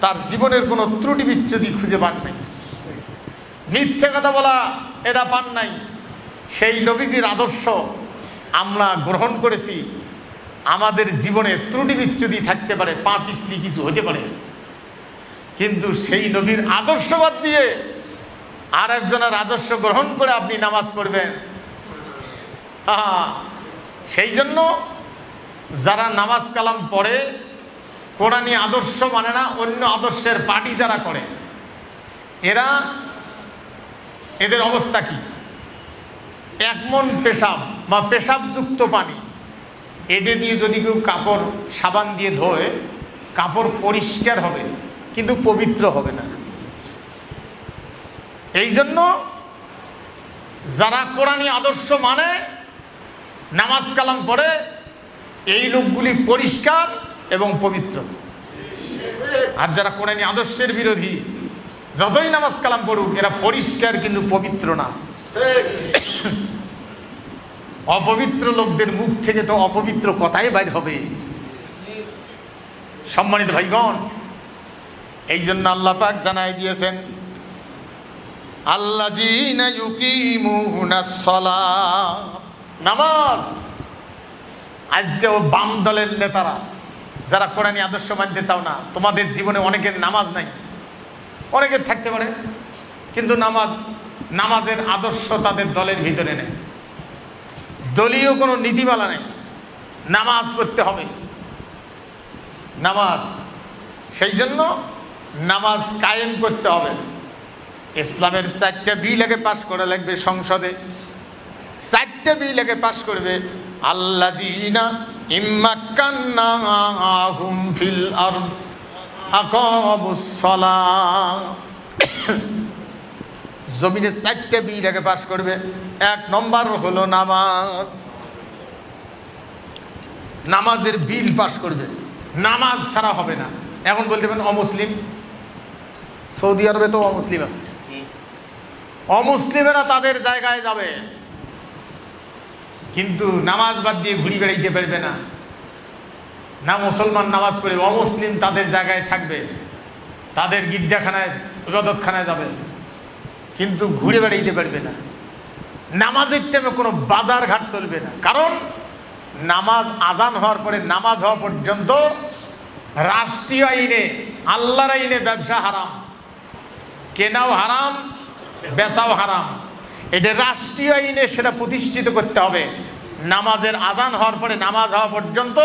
তার জীবনের কোনো ত্রুটি বিচ্যুতি খুঁজে পান নাই, মিথ্যে কথা বলা এটা পান নাই। সেই নবীজির আদর্শ আমরা গ্রহণ করেছি। আমাদের জীবনে ত্রুটি বিচ্যুতি থাকতে পারে, পা পিছলি কিছু হতে পারে, কিন্তু সেই নবীর আদর্শ বাদ দিয়ে আর একজনের আদর্শ গ্রহণ করে আপনি নামাজ পড়বেন। সেই জন্য যারা নামাজ কালাম পড়ে, কোরআনী আদর্শ মানে না, অন্য আদর্শের পার্টি যারা করে, এদের অবস্থা কি? এক মন পেশাব বা পেশাবযুক্ত পানি, এটা দিয়ে যদি কেউ কাপড় সাবান দিয়ে ধোয়, কাপড় পরিষ্কার হবে কিন্তু পবিত্র হবে না। এই জন্য যারা কোরআনী আদর্শ মানে, নামাজ কালাম পড়ে, এই লোকগুলি পরিষ্কার এবং পবিত্র। আর যারা কোরআনী আদর্শের বিরোধী, যতই নামাজ কালাম পড়ুক, এরা পরিষ্কার কিন্তু পবিত্র না। অপবিত্র লোকদের মুখ থেকে তো অপবিত্র কথাই বাইর হবে। সম্মানিত ভাইগণ, এই জন্য আল্লাহ পাক জানাই দিয়েছেন, আল্লাযীনা ইউকিমুনাস সালাহ, নামাজ। আজকেও বাম দলের নেতারা যারা কোরআনী আদর্শ মানতে চাও না, তোমাদের জীবনে অনেকের নামাজ নাই, অনেকের থাকতে পারে, কিন্তু নামাজের আদর্শ তাদের দলের ভিতরে নেই, দলীয় কোনো নীতিমালা নেই। নামাজ পড়তে হবে, নামাজ। সেই জন্য নামাজ কায়েম করতে হবে। ইসলামের 4টা বিল আগে পাশ করা লাগবে সংসদে, 4টা বিল আগে পাশ করবে। আল্লাযীনা ইম্মাক্কান্নাহুম ফিল আরদ আকামুস সালাহ, জমিনে 4টা বিল আগে পাশ করবে। 1 নম্বর হলো নামাজ, নামাজের বিল পাশ করবে। নামাজ ছাড়া হবে না। এখন বলতে পারেন অমুসলিম, সৌদি আরবে তো অমুসলিম আছে, অমুসলিমেরা তাদের জায়গায় যাবে, কিন্তু নামাজ বাদ দিয়ে ঘুরি বেড়াইতে পারবে না। না মুসলমান নামাজ পড়ে, অমুসলিম তাদের জায়গায় থাকবে, তাদের গির্জাখানায় ইবাদতখানায় যাবে, কিন্তু ঘুরে বেড়াইতে পারবে না। নামাজের টাইমে কোনো বাজার ঘাট চলবে না, কারণ নামাজ আজান হওয়ার পরে নামাজ হওয়া পর্যন্ত রাষ্ট্রীয় আইনে, আল্লাহর আইনে ব্যবসা হারাম, কেনাও হারাম, বেচাও হারাম। এটা রাষ্ট্রীয় আইনে সেটা প্রতিষ্ঠিত করতে হবে। নামাজের আজান হওয়ার পরে নামাজ হওয়া পর্যন্ত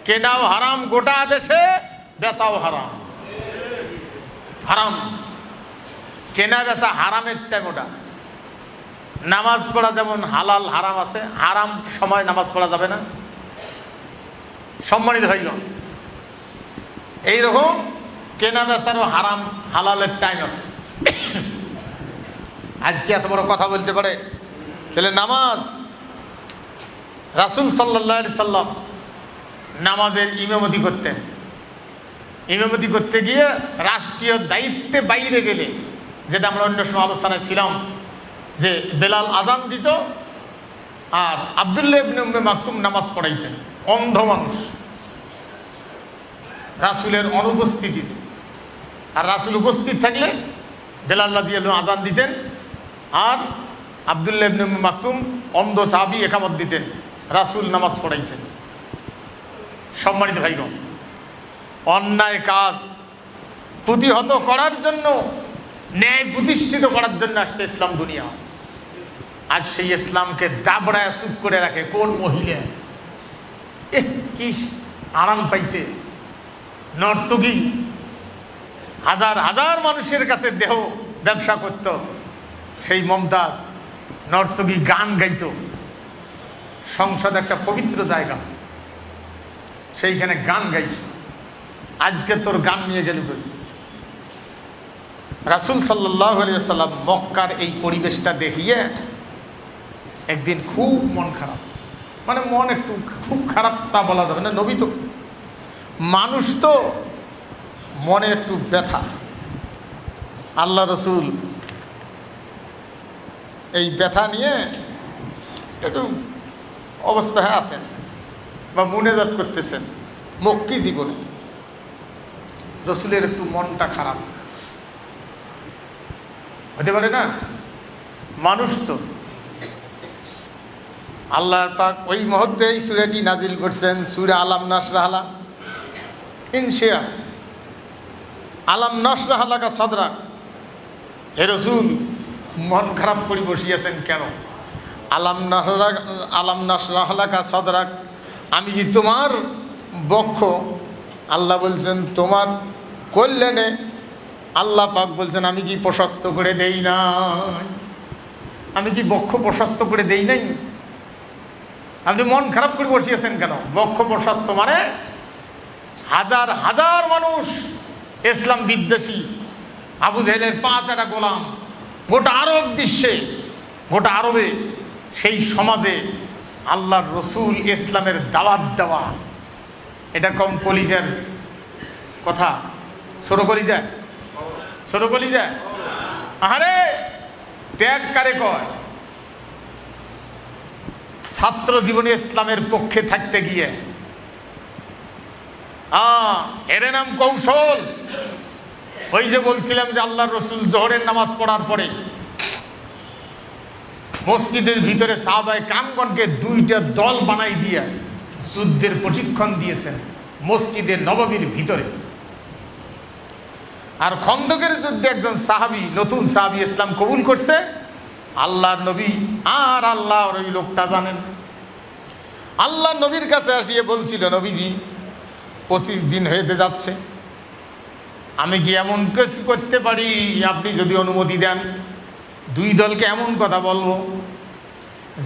কেনাও হারাম, গোটা দেশে বেচাও হারাম। হারাম, কেনা বেচা হারামের টাইম ওটা। নামাজ পড়া যেমন হালাল হারাম আছে, হারাম সময় নামাজ পড়া যাবে না। সম্মানিত ভাইগণ, এইরকম কেনা বেচারও হারাম হালালের টাইম আছে। আজকে এত বড় কথা বলতে পারে, তাহলে নামাজ, রাসূল সাল্লাল্লাহু আলাইহি সাল্লাম নামাজের ইমামতি করতেন। ইমামতি করতে গিয়ে রাষ্ট্রীয় দায়িত্বে বাইরে গেলে, যেটা আমরা অন্য সময় আলোচনায় ছিলাম, যে বেলাল আজান দিত আর আব্দুল্লাহ ইবনে উম্মে মাকতুম নামাজ পড়াইতেন, অন্ধ মানুষ, রাসূলের অনুপস্থিতিতে। আর রাসূল উপস্থিত থাকলে বেলাল রাদিয়াল্লাহু আনহু আজান দিতেন, আর আব্দুল্লাহ ইবনে উম্মে মাকতুম অন্ধ সাহাবী ইকামত দিতেন, রাসূল নামাজ পড়াইতেন। সম্মানিত ভাইগণ, অন্যায় কাজ প্রতিহত করার জন্য, ন্যায় প্রতিষ্ঠিত করার জন্য আসছে ইসলাম দুনিয়া। আজ সেই ইসলামকে দাবড়ায় চুপ করে রাখে কোন মহিলা, কি আরাম পাইছে। নর্তকী হাজার হাজার মানুষের কাছে দেহ ব্যবসা করত, সেই মমতাজ নর্তকী গান গাইত। সংসদ একটা পবিত্র জায়গা, সেইখানে গান গাইত। আজকে তোর গান নিয়ে গেল কই? রাসূল সাল্লাল্লাহু আলাইহি ওয়াসাল্লাম মক্কার এই পরিবেশটা দেখিয়ে একদিন খুব মন খারাপ, মানে মন একটু খুব খারাপ তা বলা যাবে না, নবী তো মানুষ, তো মনে একটু ব্যথা। আল্লাহ রসুল এই ব্যথা নিয়ে একটু অবস্থায় আছেন বা মুনাজাত করতেছেন মক্কি জীবনে। রসুলের একটু মনটা খারাপ হতে পারে না, মানুষ তো। আল্লাহর পাক ওই মুহূর্তে এই সূরাটি নাজিল করছেন, সূরা আলাম নাশরাহ লাক, ইনশিয়া আলাম নাশরাহ লাকা সাদরাক। হে রাসূল, মন খারাপ করে বসিয়েছেন কেন? আলাম নাশরাহ লাকা সাদরাক, আমি কি তোমার বক্ষ, আল্লাহ বলছেন তোমার কল্যাণে, আল্লাহ পাক বলছেন আমি কি প্রশস্ত করে দেই নাই? আমি কি বক্ষ প্রশস্ত করে দেই নাই? আপনি মন খারাপ করে বসিয়েছেন কেন? বক্ষ প্রশস্ত মানে হাজার হাজার মানুষ ইসলাম বিদ্বেষী, আবু জেহেলের 5 গোলাম, গোটা আরব বিশ্বে, গোটা আরবে, সেই সমাজে আল্লাহর রসুল ইসলামের দাওয়াত দেওয়া, এটা কম কলিজার কথা? ছোট কলিজা, ছোট কলিজা? আরে ত্যাগ কারে কয়? ছাত্র জীবনে ইসলামের পক্ষে থাকতে গিয়ে এর নাম কৌশল। ওই যে বলছিলাম যে আল্লাহর রসুল জোহরের নামাজ পড়ার পরে মসজিদের ভিতরে সাহাবায়ে কেরামগণকে 2টা দল বানাই দিয়ে যুদ্ধের প্রশিক্ষণ দিয়েছেন মসজিদে নববীর ভিতরে। আর খন্দকের যুদ্ধে একজন সাহাবী, নতুন সাহাবী ইসলাম কবুল করছে, আল্লাহর নবী আর আল্লাহর ওই লোকটা জানেন। আল্লাহ নবীর কাছে আসিয়ে বলছিল, নবীজি 25 দিন হইতে যাচ্ছে, আমি কি এমন কিছু করতে পারি, আপনি যদি অনুমতি দেন, 2 দলকে এমন কথা বলবো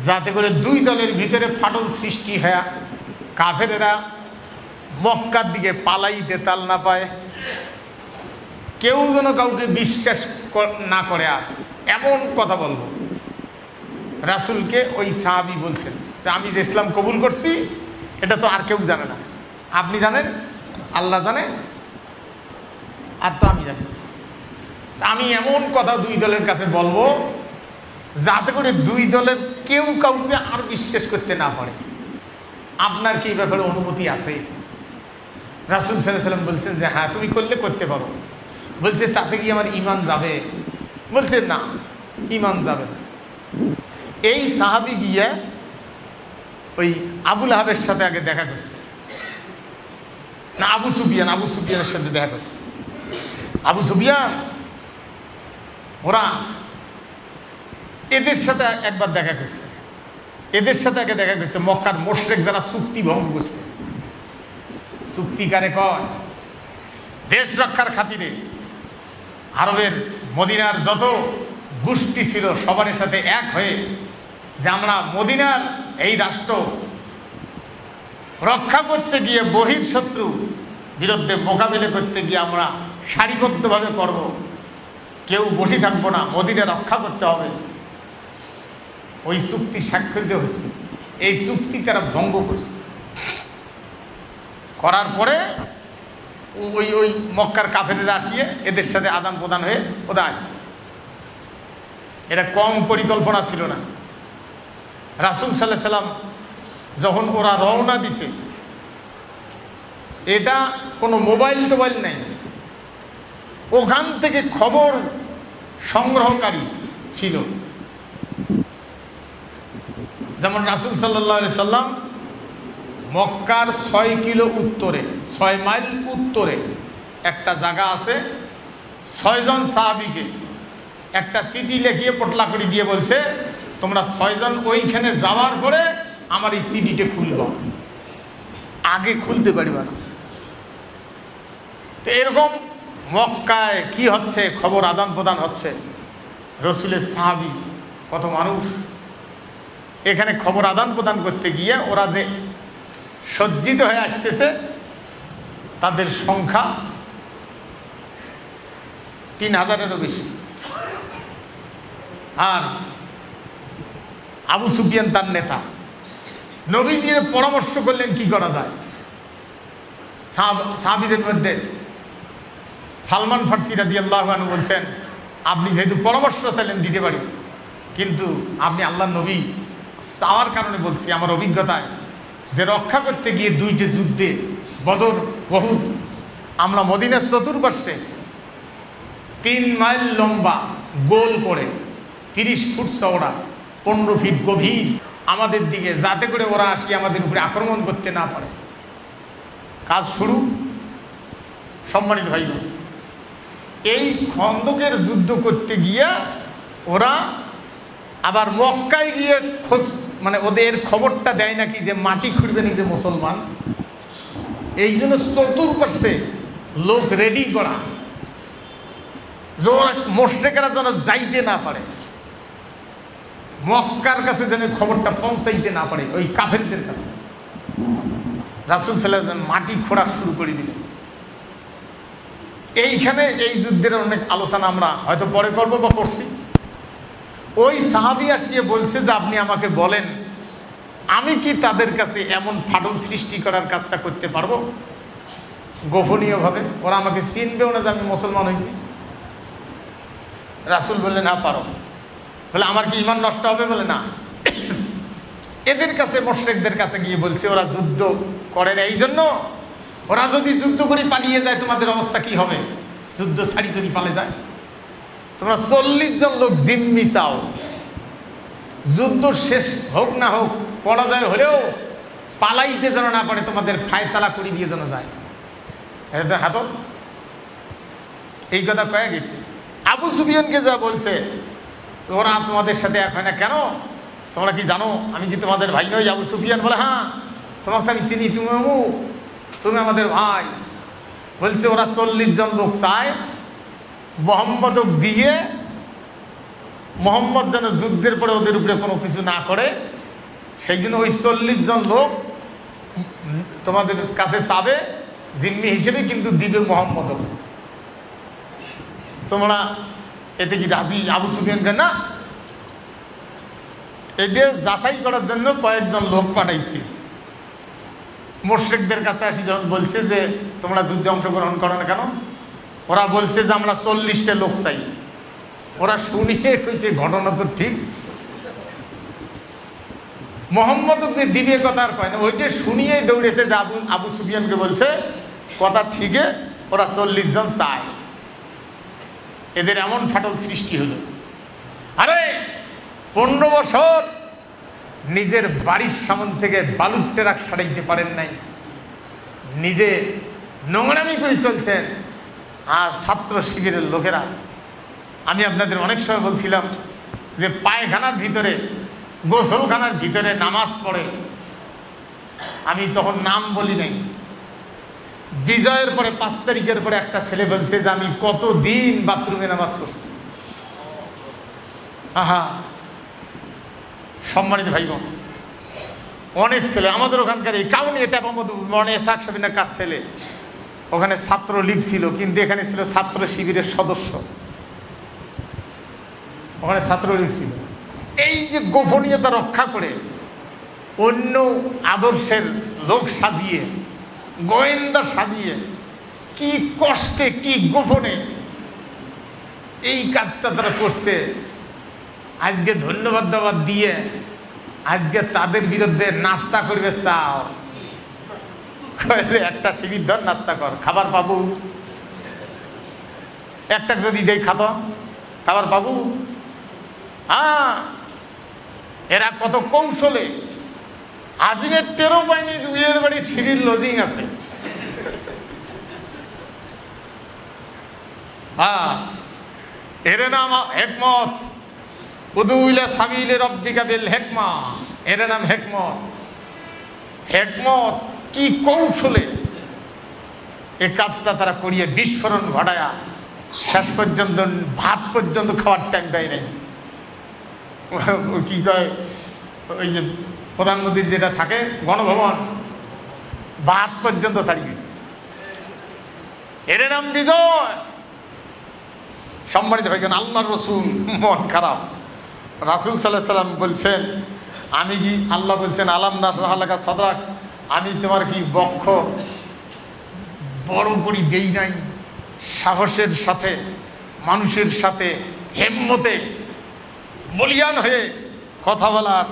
যাতে করে 2 দলের ভিতরে ফাটল সৃষ্টি হয়, কাফেরেরা মক্কার দিকে পালাইতে তাল না পায়, কেউ যেন কাউকে বিশ্বাস না করে, আর এমন কথা বলবো। রাসূলকে ওই সাহাবী বলছেন যে আমি যে ইসলাম কবুল করছি এটা তো আর কেউ জানে না, আপনি জানেন, আল্লাহ জানে, আর তো আমি জানি। আমি এমন কথা 2 দলের কাছে বলবো যাতে করে 2 দলের কেউ কাউকে আর বিশ্বাস করতে না পারে। আপনার কি এই ব্যাপারে অনুমতি আছে? রাসূল সাল্লাল্লাহু আলাইহি ওয়াসাল্লাম বলছেন যে হ্যাঁ, তুমি করলে করতে পারো। বলছে তাতে কি আমার ঈমান যাবে? বলছে না, ঈমান যাবে না। এই সাহাবী গিয়ে ওই আবুল আহাবের সাথে আগে দেখা করছে, না আবু সুফিয়ানের সাথে দেখা করছে। আবু সুফিয়ান ওরা এদের সাথে একবার দেখা করছে, এদের সাথে আগে দেখা করছে। মক্কার মুশরিক যারা চুক্তি ভঙ্গ করছে, চুক্তি কারে কয়? দেশ রক্ষার খাতিরে আরবের মদিনার যত গোষ্ঠী ছিল সবার সাথে এক হয়ে যে আমরা মদিনার এই রাষ্ট্র রক্ষা করতে গিয়ে বহিঃশত্রু বিরুদ্ধে মোকাবিলা করতে গিয়ে আমরা সারিবদ্ধভাবে করব, কেউ বসে থাকবো না, মদিনা রক্ষা করতে হবে। ওই চুক্তি স্বাক্ষরিত হয়েছিল। এই চুক্তি তারা ভঙ্গ করছে। করার পরে ওই ওই মক্কার কাফেরেরা আসিয়ে এদের সাথে আদান প্রদান হয়ে ওরা আসছে। এটা কম পরিকল্পনা ছিল না। রাসূল সাল্লাল্লাহু আলাইহি সাল্লাম যখন ওরা রওনা দিছে, এটা কোনো মোবাইল টোবাইল নাই, ওখান থেকে খবর সংগ্রহকারী ছিল। যেমন রাসূল সাল্লাল্লাহু আলাইহি সাল্লাম মক্কার 6 কিলো উত্তরে, 6 মাইল উত্তরে একটা জায়গা আছে, 6 জন সাহাবীকে একটা চিঠি লিখিয়ে পটলা করে দিয়ে বলছে, তোমরা 6 জন ওইখানে যাওয়ার পরে আমার এই চিঠিটা খুলবা, আগে খুলতে পারবে না। তো এরকম মক্কায় কি হচ্ছে খবর আদান প্রদান হচ্ছে। রসুলের সাহাবী কত মানুষ এখানে খবর আদান প্রদান করতে গিয়ে ওরা যে সজ্জিত হয়ে আসতেছে, তাদের সংখ্যা 3000-এরও বেশি। আর আবু সুফিয়ান তার নেতা, নবীজির পরামর্শ করলেন কি করা যায়। সাহাবীদের মধ্যে সালমান ফারসি রাদিয়াল্লাহু আনহু বলছেন, আপনি যেহেতু পরামর্শ চাইলেন দিতে পারি, কিন্তু আপনি আল্লাহর নবী চাওয়ার কারণে বলছি, আমার অভিজ্ঞতায় যে রক্ষা করতে গিয়ে 2টে যুদ্ধে বদর উহুদ, আমরা মদিনার চতুর্পার্শ্বে 3 মাইল লম্বা গোল করে 30 ফুট চওড়া 15 ফিট গভীর আমাদের দিকে, যাতে করে ওরা আসি আমাদের উপরে আক্রমণ করতে না পারে। কাজ শুরু। সম্মানিত ভাই, এই খন্দকের যুদ্ধ করতে গিয়া ওরা আবার মক্কায় গিয়ে খোঁজ, মানে ওদের খবরটা দেয় নাকি যে মাটি খুঁড়বে নাকি যে মুসলমান, এই জন্য চতুর্পাশে লোক রেডি করা, যে ওরা মুশরিকরা যেন যাইতে না পারে, মক্কার কাছে যেন খবরটা পৌঁছাইতে না পারে ওই কাফেরদের কাছে। রাসূল সাল্লাল্লাহু আলাইহি ওয়াসাল্লাম মাটি খোঁড়া শুরু করে দিলেন। এইখানে এই যুদ্ধের অনেক আলোচনা আমরা হয়তো পরে করবো বা করছি। ওই সাহাবী আসিয়ে বলছে যে আপনি আমাকে বলেন, আমি কি তাদের কাছে এমন ফাটল সৃষ্টি করার কাজটা করতে পারবো গোপনীয়ভাবে, ওরা আমাকে চিনবেও না যে আমি মুসলমান হয়েছি। রাসূল বললেন হ্যাঁ পারো। বলে আমার কি ঈমান নষ্ট হবে? বলে না। এদের কাছে মুশরিকদের কাছে গিয়ে বলছে ওরা যুদ্ধ করে না, এই জন্য ওরা যদি যুদ্ধ করে পালিয়ে যায় তোমাদের অবস্থা কি হবে? যুদ্ধ ছাড়ি যদি পালে যায়, তোমরা 40 জন লোক জিম্মি চাও, যুদ্ধ শেষ হোক না হোক, পরাজয় হলেও পালাইতে যেন না পারে, তোমাদের ফায়সালা করে দিয়ে যেন যায়। এটা হাত এই কথা কয়ে গেছে। আবু সুফিয়ানকে যা বলছে, ওরা তোমাদের সাথে এক হয় না কেন? তোমরা কি জানো আমি কি তোমাদের ভাই নই? আবু সুফিয়ান বলে হ্যাঁ, তোমাকে আমি চিনি, তুমি আমাদের ভাই। বলছে ওরা 40 জন লোক চায় মোহাম্মদক দিয়ে, মোহাম্মদ যেন যুদ্ধের পরে ওদের উপরে কোনো কিছু না করে, সেই জন্য ওই 40 জন লোক তোমাদের কাছে চাবে জিম্মি হিসেবে, কিন্তু দিবে মোহাম্মদক। তোমরা এতে কি রাজি? আবু সুফিয়ানকে না, এটা যাচাই করার জন্য কয়েকজন লোক পাঠাইছি। মুশরিকদের কাছে আসি যখন বলছে যে তোমরা যুদ্ধে অংশগ্রহণ করো না কেন, ওরা বলছে যে আমরা 40টা লোক চাই। ওরা শুনিয়ে কইছে ঘটনা তো ঠিক, মোহাম্মদ যে দিবে কথা আর কয় না, ওইটা শুনিয়েই দৌড়েছে যে আবু সুফিয়ানকে বলছে কথা ঠিকই, ওরা 40 জন চায়। এদের এমন ফাটল সৃষ্টি হলো। আরে 15 বছর নিজের বাড়ির সামন থেকে বালুর ট্রাক সরাইতে পারেন নাই, নিজে নোংরামি করে চলছেন। আর ছাত্র শিবিরের লোকেরা, আমি আপনাদের অনেক সময় বলছিলাম যে পায়খানার ভিতরে, গোসলখানার ভিতরে নামাজ পড়ে, আমি তখন নাম বলি নাই। বিজয়ের পরে 5 তারিখের পরে একটা ছেলে বলছে যে আমি কতদিন বাথরুমে নামাজ পড়ছি। আহা, সম্মানিত ভাই বোন, অনেক ছেলে আমাদের ওখানকার এই কাউনি, এটা মনে এসাক সাবিনার কাজ ছেলে, ওখানে ছাত্রলীগ ছিল, কিন্তু এখানে ছিল ছাত্র শিবিরের সদস্য, ওখানে ছাত্রলীগ ছিল। এই যে গোপনীয়তা রক্ষা করে অন্য আদর্শের লোক সাজিয়ে, গোয়েন্দা সাজিয়ে, কি কষ্টে কি গোপনে এই কাজটা তারা করছে। আজকে ধন্যবাদ দাবাদ দিয়ে আজকে তাদের বিরুদ্ধে নাস্তা করবে চাও, একটা শিবির ধর নাস্তা কর, খাবার পাবো, একটা যদি দেই খাত খাবার পাবো। হ্যাঁ, এরা কত কৌশলে, আজিমের টেরো পায়নি উইয়ের বাড়ি সিঁড়ির লজিং আছে। হ্যাঁ, এর নাম হেকমত, উদুইলা সাবিলে রব্বিকা বিল হেকমা, এর নাম হেকমত। হেকমত কি কৌশলে এই কাজটা তারা করিয়ে বিস্ফোরণ ঘটায়া শেষ পর্যন্ত ভাত পর্যন্ত খাওয়ার টাইম দেয় নাই। কি কয় ওই যে প্রধানমন্ত্রীর যেটা থাকে গণভবন, ভাত পর্যন্ত ছাড়িয়ে গেছে। এর নাম বিজয়। সম্মানিত ভাই, আল্লাহর রসুল মন খারাপ। রাসূল সাল্লাল্লাহু আলাইহি সাল্লাম বলছেন, আমি কি, আল্লাহ বলছেন আলাম নাশরাহ লাকা সাদরাক, আমি তোমার কি বক্ষ বড় করি দেই নাই? সাহসের সাথে, মানুষের সাথে, হিম্মতে বলিয়ান হয়ে কথা বলার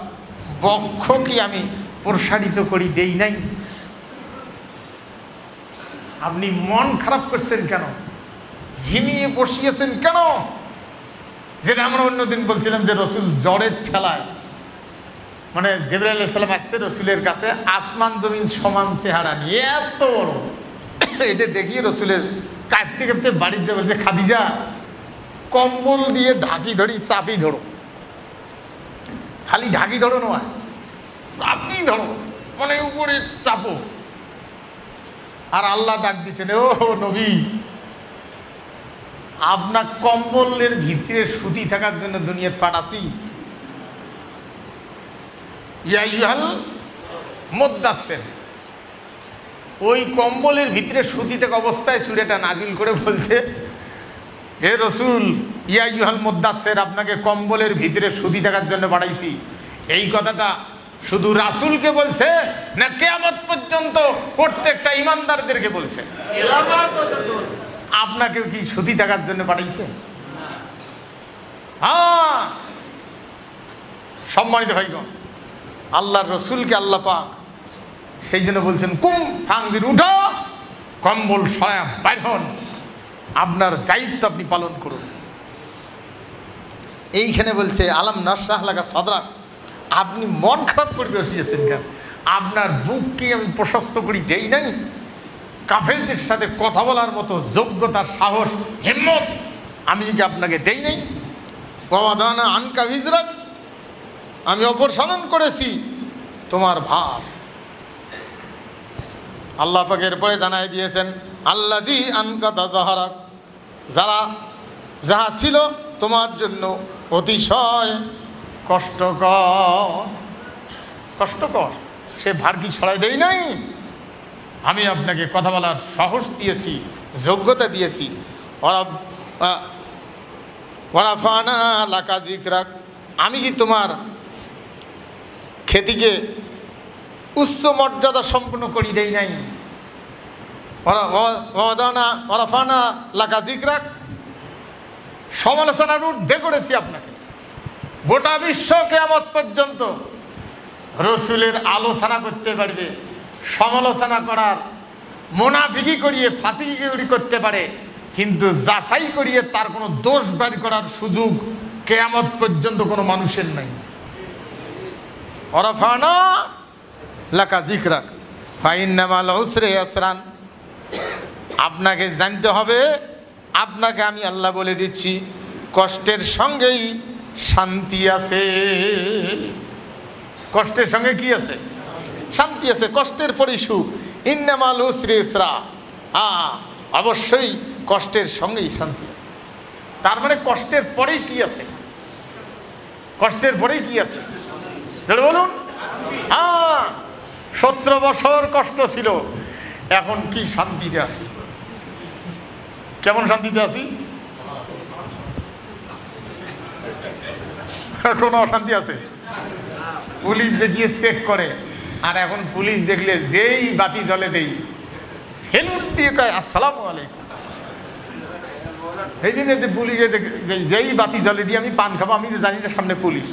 বক্ষ কি আমি প্রসারিত করি দেই নাই? আপনি মন খারাপ করছেন কেন? ঝিমিয়ে বসিয়েছেন কেন? যেটা আমরা অন্যদিন বলছিলাম যে রসুল জ্বরের ঠেলায়, মানে জিবরাইল আলাইহিস সালাম আসছে রসুলের কাছে আসমান জমিন সমান চেহারা নিয়ে, এত বড়, এটা দেখিয়ে রসুলের কাঁপতে কাঁপতে বাড়িতে বলছে, খাদিজা কম্বল দিয়ে ঢাকি ধরি, চাপি ধরো, খালি ঢাকি ধরো নয়, চাপি ধরো, মানে উপরে চাপো। আর আল্লাহ ডাক দিছেন, ও নবী, আপনার কম্বলের ভিতরে সুতি থাকার জন্য দুনিয়াতে পাঠাছি। ইয়া আইয়ুহাল মুদ্দাসসির, ওই কম্বলের ভিতরে সুতি থাকা অবস্থায় সূরাটা নাজিল করে বলছে, হে রসুল, ইয়া আইয়ুহাল মুদ্দাসসির, আপনাকে কম্বলের ভিতরে সুতি থাকার জন্য পাঠাইছি। এই কথাটা শুধু রাসূলকে বলছে না কিয়ামত পর্যন্ত প্রত্যেকটা ইমানদারদেরকে বলছে? আপনাকেও কি সুতি থাকার জন্য পাঠাইছে? হ্যাঁ, সম্মানিত ভাইগণ, আল্লাহর রসুলকে আল্লাহ পাক সেই জন্য বলছেন, কুম ফাংজির, উঠো, কম্বল সরায়া বাইর হন, আপনার দায়িত্ব আপনি পালন করুন। এইখানে বলছে আলাম নাশরাহ লাকা সাদরাক, আপনি মন খারাপ করে বসিয়েছেন কেন? আপনার বুককে আমি প্রশস্ত করি দেই নাই? কাফেরদের সাথে কথা বলার মতো যোগ্যতা, সাহস, হিম্মত আমি কি আপনাকে দেই নাই? ওয়াদানা আনকা বিজরাক, আমি অপসারণ করেছি তোমার ভার। আল্লাহ পাক এরপরে জানাই দিয়েছেন, আল্লাযী আনকাদা যাহরাক, যাহা ছিল তোমার জন্য অতিশয় কষ্টকর, সে ভার কি ছড়াই দেই নাই? আমি আপনাকে কথা বলার সাহস দিয়েছি, যোগ্যতা দিয়েছি। ওয়ারাফানা লাকা যিকরাক, আমি কি তোমার খ্যাতিকে উচ্চ মর্যাদা সম্পন্ন করি দেই নাই? ওয়ারাফানা লাকা যিকরাক, সমালোচনার ঊর্ধ্বে করেছি আপনাকে। গোটা বিশ্ব কিয়ামত পর্যন্ত রসুলের আলোচনা করতে পারবে, সমালোচনা করার, মুনাফিকি করিয়ে ফাঁসিকি করতে পারে কিন্তু যাচাই করিয়ে তার কোনো দোষ বের করার সুযোগ কিয়ামত পর্যন্ত কোনো মানুষের নাই। ওয়ারাফানা লাকা যিকরাক ফাইন্না মাল উসরি ইসরান। আপনাকে জানতে হবে, আপনাকে আমি আল্লাহ বলে দিচ্ছি, কষ্টের সঙ্গেই শান্তি আছে। কষ্টের সঙ্গে কি আছে? শান্তি আছে। কষ্টের পরেই সুখ। ইন্না মাল উসরি ইসরা, অবশ্যই কষ্টের সঙ্গেই শান্তি আছে। তার মানে কষ্টের পরেই কি আছে? কষ্টের পরেই কি আছে বলুন? 17 বছর কষ্ট ছিল, এখন কি শান্তিতে আছি। কেমন শান্তিতে আছি? কোনো অশান্তি আছে? পুলিশ দেখিয়ে চেক করে, আর এখন পুলিশ দেখলে যেই বাতি জ্বলে দেই সেলুট দিয়ে কয় আসসালামু আলাইকুম। এই দিনে পুলিশে যেই বাতি জ্বলে দিয়ে আমি পান খাবো, আমি তো জানি না সামনে পুলিশ,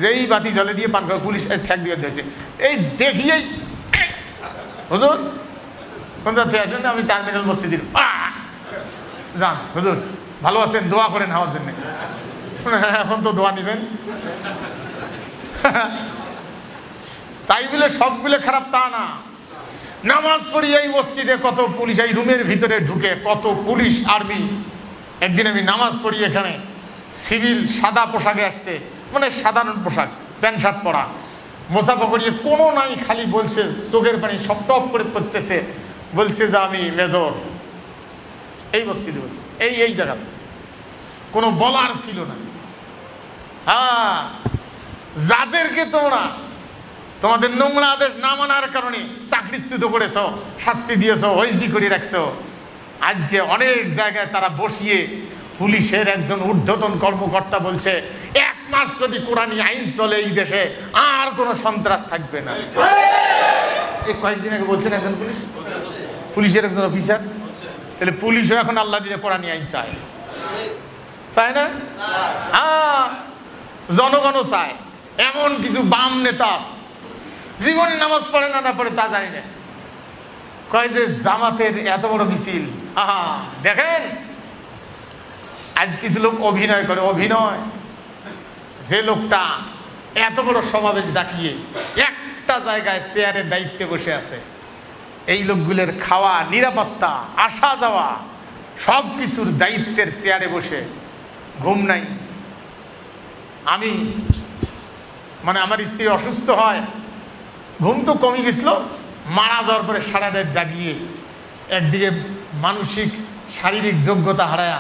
যেই বাতি জ্বলে দিয়ে পান খাবো পুলিশ ঠ্যাক দিয়ে দিয়েছে। এই দেখিয়েই হুজুর কোন যাতে আসেন, আমি টার্মিনাল মসজিদে যান, হুজুর ভালো আছেন, দোয়া করেন আমার জন্য। এখন তো দোয়া নিবেন। তাই বলে সবগুলো খারাপ তা না। নামাজ পড়ি এই মসজিদে কত পুলিশ, এই রুমের ভিতরে ঢুকে কত পুলিশ আর্মি। একদিন আমি নামাজ পড়ি, এখানে সিভিল সাদা পোশাকে আসছে, মানে সাধারণ পোশাক, প্যান্ট শার্ট পরা, মোসাফা করিয়ে কোনো নাই, খালি বলছে চোখের পানি সব টপ করে পড়তেছে, বলছে যে আমি মেজর। এই মসজিদে বলছে, এই জায়গাতে কোনো বলার ছিল না। যাদেরকে তোমরা তোমাদের নোংরা আদেশ না মানার কারণে চাকরিচ্যুত করেছ, শাস্তি দিয়েছ, ওএসডি করে রাখছ, আজকে অনেক জায়গায় তারা বসিয়ে পুলিশের একজন ঊর্ধ্বতন কর্মকর্তা বলছে 1 মাস যদি কোরআনী আইন চলে এই দেশে আর কোনো সন্ত্রাস থাকবে না। এই কয়েকদিন আগে বলছেন একজন পুলিশের একজন অফিসার। তাহলে পুলিশও এখন আল্লাহ দিলে কোরআনী আইন চায়, চায় না? জনগণও চায়। এমন কিছু বাম নেতা আছে জীবনে নামাজ পড়ে না পড়ে তা জানি না, কয় যে জামাতের এত বড় মিছিল। দেখেন আজ কিছু লোক অভিনয় করে, অভিনয়। যে লোকটা এত বড় সমাবেশ ডাকিয়ে একটা জায়গায় চেয়ারের দায়িত্বে বসে আছে, এই লোকগুলোর খাওয়া, নিরাপত্তা, আসা যাওয়া সব কিছুর দায়িত্বের চেয়ারে বসে, ঘুম নাই। আমি মানে আমার স্ত্রী অসুস্থ হয়, ঘুম তো কমে গেছিল, মারা যাওয়ার পরে সারা রাত জাগিয়ে একদিকে মানসিক শারীরিক যোগ্যতা হারায়া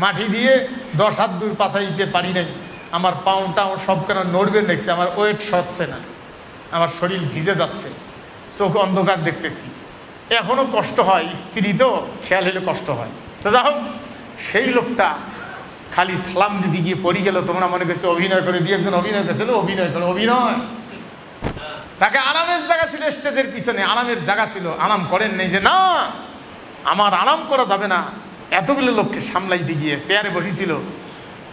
মাটি দিয়ে 10 হাত দূর পাছাইতে পারি নাই। আমার পাউটাও সব কেন নড়বে দেখছে, আমার ওয়েট সচ্ছে না, আমার শরীর ভিজে যাচ্ছে, চোখ অন্ধকার দেখতেছি, এখনও কষ্ট হয়। স্ত্রী তো খেয়াল হলে কষ্ট হয়। তো যা হোক, সেই লোকটা খালি সালাম দিদি গিয়ে পড়ি গেল। তোমরা মনে করছো অভিনয় করে দিয়ে একজন অভিনয় করেছিল, অভিনয় করে অভিনয়। তাকে আরামের জায়গা ছিল, স্টেজের পিছনে আরামের জায়গা ছিল, আরাম করেন নেই যে না আমার আরাম করা যাবে না, এতগুলো লোককে সামলাইতে গিয়ে চেয়ারে বসেছিল।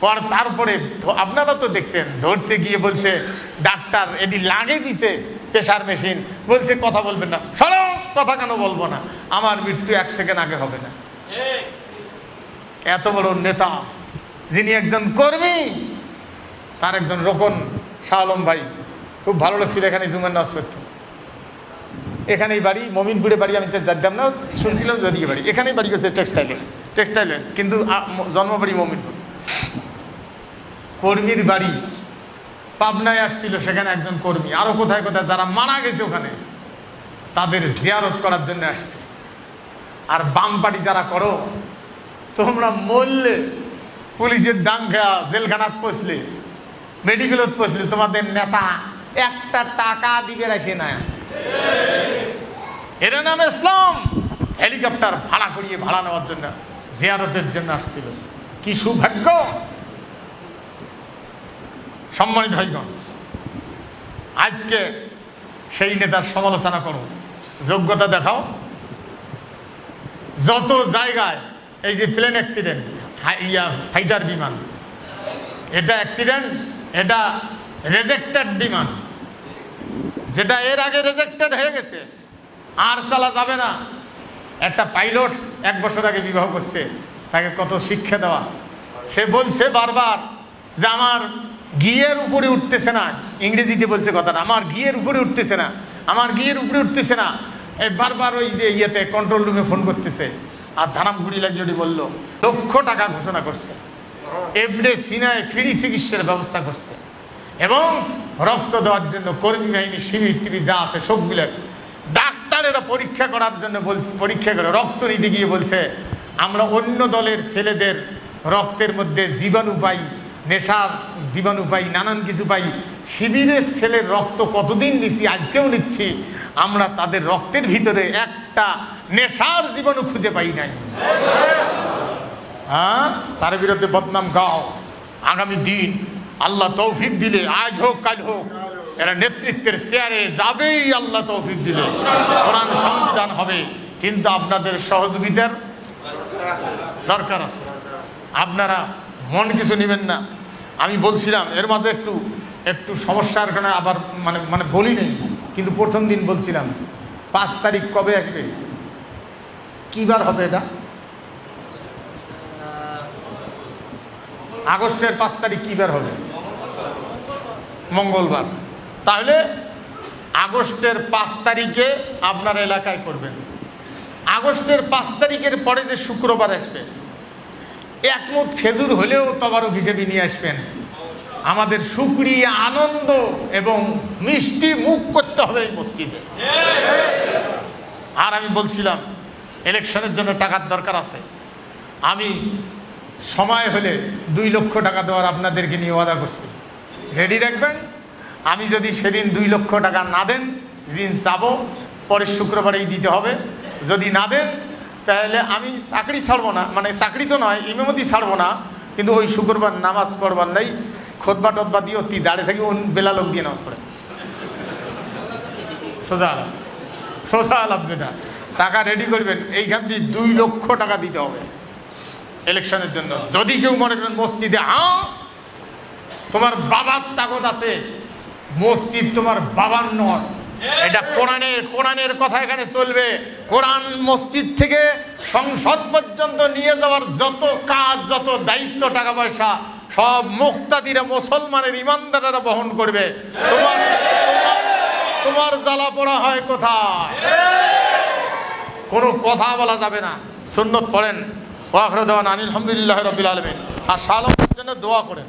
পর তারপরে আপনারা তো দেখছেন, ধরতে গিয়ে বলছে ডাক্তার এটি লাগিয়ে দিছে প্রেশার মেশিন, বলছে কথা বলবেন না। সরো, কথা কেন বলবো না, আমার মৃত্যু 1 সেকেন্ড আগে হবে না। এত বড় নেতা, যিনি একজন কর্মী, তার একজন রোকন শাহ আলম ভাই, খুব ভালো লাগছিল, এখানে জুমার নামাজ পড়তো। এখানেই বাড়ি, মমিনপুরে বাড়ি, আমি তো জানতাম না, শুনছিলাম যদিকে বাড়ি, এখানেই বাড়ি গেছে টেক্সটাইলে, কিন্তু জন্মবাড়ি মমিনপুর। কর্মীর বাড়ি পাবনায় আসছিল, সেখানে একজন কর্মী, আরো কোথায় কোথায় যারা মারা গেছে ওখানে তাদের জিয়ারত করার জন্য আসছে। আর বাম পার্টি যারা করো, তোমরা মরলে পুলিশের ডাঙ্গা জেলখানাত পৌঁছলে, মেডিকেলত পৌঁছলে, তোমাদের নেতা একটা টাকা দিবে রাখে না। এর নাম ইসলাম। হেলিকপ্টার ভাড়া করিয়ে ভাড়া নেওয়ার জন্য জিয়ারতের জন্য আসছিল। কি সৌভাগ্য! সম্মানিত ভাইগণ, আজকে সেই নেতার সমালোচনা করো, যোগ্যতা দেখাও। যত জায়গায় এই যে প্লেন অ্যাক্সিডেন্ট, ফাইটার বিমান, এটা অ্যাক্সিডেন্ট, এটা রেজেক্টেড বিমান, যেটা এর আগে রেজেক্টেড হয়ে গেছে, আর চালা যাবে না। একটা পাইলট 1 বছর আগে বিবাহ করছে, তাকে কত শিক্ষা দেওয়া। সে বলছে বারবার যে আমার ঘিয়ের উপরে উঠতেছে না, ইংরেজিতে বলছে কথাটা, আমার ঘিয়ের উপরে উঠতেছে না, আমার ঘিয়ের উপরে উঠতেছে না। এই বারবার ওই যে ইয়েতে কন্ট্রোল রুমে ফোন করতেছে, আর ধারামগুড়ি লাগিয়ে বলল লক্ষ টাকা ঘোষণা করছে, এমডে সিনায় ফ্রি চিকিৎসার ব্যবস্থা করছে, এবং রক্ত দেওয়ার জন্য কর্মী বাহিনী শিবির টিভি যা আছে সবগুলো ডাক্তারেরা পরীক্ষা করার জন্য বলছে, পরীক্ষা করে রক্ত নিতে গিয়ে বলছে আমরা অন্য দলের ছেলেদের রক্তের মধ্যে জীবাণু পাই, নেশার জীবাণু পাই, নানান কিছু পাই, শিবিরের ছেলের রক্ত কতদিন নিচ্ছি, আজকেও নিচ্ছি, আমরা তাদের রক্তের ভিতরে একটা নেশার জীবাণু খুঁজে পাই নাই। হ্যাঁ, তার বিরুদ্ধে বদনাম গাও। আগামী দিন আল্লাহ তৌফিক দিলে, আজ হোক কাল হোক, এরা নেতৃত্বের চেয়ারে যাবেই, আল্লাহ তৌফিক দিলে কোরআন সংবিধান হবে। কিন্তু আপনাদের সহযোগিতার দরকার আছে। আপনারা মন কিছু নেবেন না। আমি বলছিলাম এর মাঝে একটু সমস্যার কারণে আবার মানে বলি নেই, কিন্তু প্রথম দিন বলছিলাম 5 তারিখ কবে আসবে, কী বার হবে এটা? আগস্টের 5 তারিখ কী বার হবে? মঙ্গলবার। তাহলে আগস্টের 5 তারিখে আপনার এলাকায় করবেন। আগস্টের 5 তারিখের পরে যে শুক্রবার আসবে, 1 মুঠ খেজুর হলেও তবারক হিসেবে নিয়ে আসবেন। আমাদের শুকরিয়া, আনন্দ এবং মিষ্টি মুখ করতে হবে এই মসজিদে। আর আমি বলছিলাম ইলেকশনের জন্য টাকার দরকার আছে। আমি সময় হলে 2 লক্ষ টাকা দেওয়ার আপনাদেরকে নিয়ে ওয়াদা করছি, রেডি রাখবেন। আমি যদি সেদিন 2 লক্ষ টাকা না দেন, যেদিন চাবো পরের শুক্রবারেই দিতে হবে। যদি না দেন তাহলে আমি চাকরি ছাড়বো না, মানে চাকরি তো নয়, ইমামতি ছাড়বো না, কিন্তু ওই শুক্রবার নামাজ পড়বার নাই, খোদবা টোদবা দিয়ে অতি দাঁড়িয়ে থাকি, বেলা লোক দিয়ে নামাজ পড়ে। সোজা আলাপ যেটা, টাকা রেডি করবেন। এইখান দিয়ে 2 লক্ষ টাকা দিতে হবে ইলেকশনের জন্য। যদি কেউ মনে করেন মসজিদে তোমার বাবার তাগত আছে, মসজিদ তোমার বাবার নয়, এটা কোরআনের কথা এখানে চলবে। কোরআন মসজিদ থেকে সংসদ পর্যন্ত নিয়ে যাওয়ার যত কাজ, যত দায়িত্ব, টাকা পয়সা সব মুক্তাদিরা, মুসলমানের ইমানদারেরা বহন করবে। তোমার জ্বালা পোড়া হয় কোথায়? কোনো কথা বলা যাবে না। সুন্নত পড়েন, ওয়া আখিরু দাওয়ানা আলহামদুলিল্লাহি রাব্বিল আলামিন। আর শালমের জন্য দোয়া করেন।